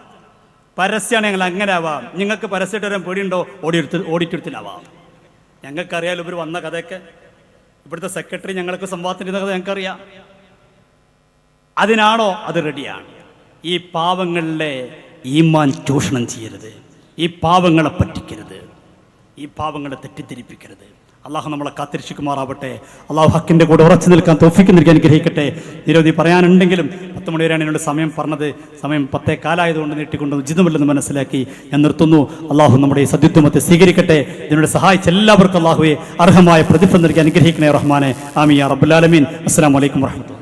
പരസ്യമാണ് ഞങ്ങൾ അങ്ങനെ ആവാം. നിങ്ങൾക്ക് പരസ്യമായിട്ട് വരാൻ പേടിയുണ്ടോ? ഓഡിറ്റോറിയത്തിലാവാം. ഞങ്ങൾക്കറിയാലോ ഇവർ വന്ന കഥയൊക്കെ. ഇവിടുത്തെ സെക്രട്ടറി ഞങ്ങൾക്ക് സംവാദത്തിൻ്റെ കഥ ഞങ്ങൾക്കറിയാം. അതിനാണോ? അത് റെഡിയാണ്. ഈ പാവങ്ങളിലെ ഈമാൻ ചൂഷണം ചെയ്യരുത്. ഈ പാവങ്ങളെ പറ്റിക്കരുത്. ഈ പാവങ്ങളെ തെറ്റിദ്ധരിപ്പിക്കരുത്. അള്ളാഹു നമ്മളെ കാത്തിരക്ഷിക്കുമാറാവട്ടെ. അള്ളാഹു ഹക്കിൻ്റെ കൂടെ ഉറച്ചു നിൽക്കാൻ തൗഫീഖ് നൽകി അനുഗ്രഹിക്കട്ടെ. നിരവധി പറയാനുണ്ടെങ്കിലും 10 മണി വരെയാണ് എന്നോട് സമയം പറഞ്ഞത്. സമയം 10:15 നീട്ടിക്കൊണ്ട് ഉചിതമല്ലെന്ന് മനസ്സിലാക്കി ഞാൻ നിർത്തുന്നു. അള്ളാഹു നമ്മുടെ ഈ സദ്യുത്വമത്തെ സ്വീകരിക്കട്ടെ. ഇതിനോട് സഹായിച്ച എല്ലാവർക്കും അള്ളാഹുവെ അർഹമായ പ്രതിഫലം നൽകി അനുഗ്രഹിക്കണേ റഹ്മാനെ. ആമീൻ യാ റബ്ബൽ ആലമീൻ. അസ്സലാമു അലൈക്കും വറഹ്മത്തുള്ളാഹി.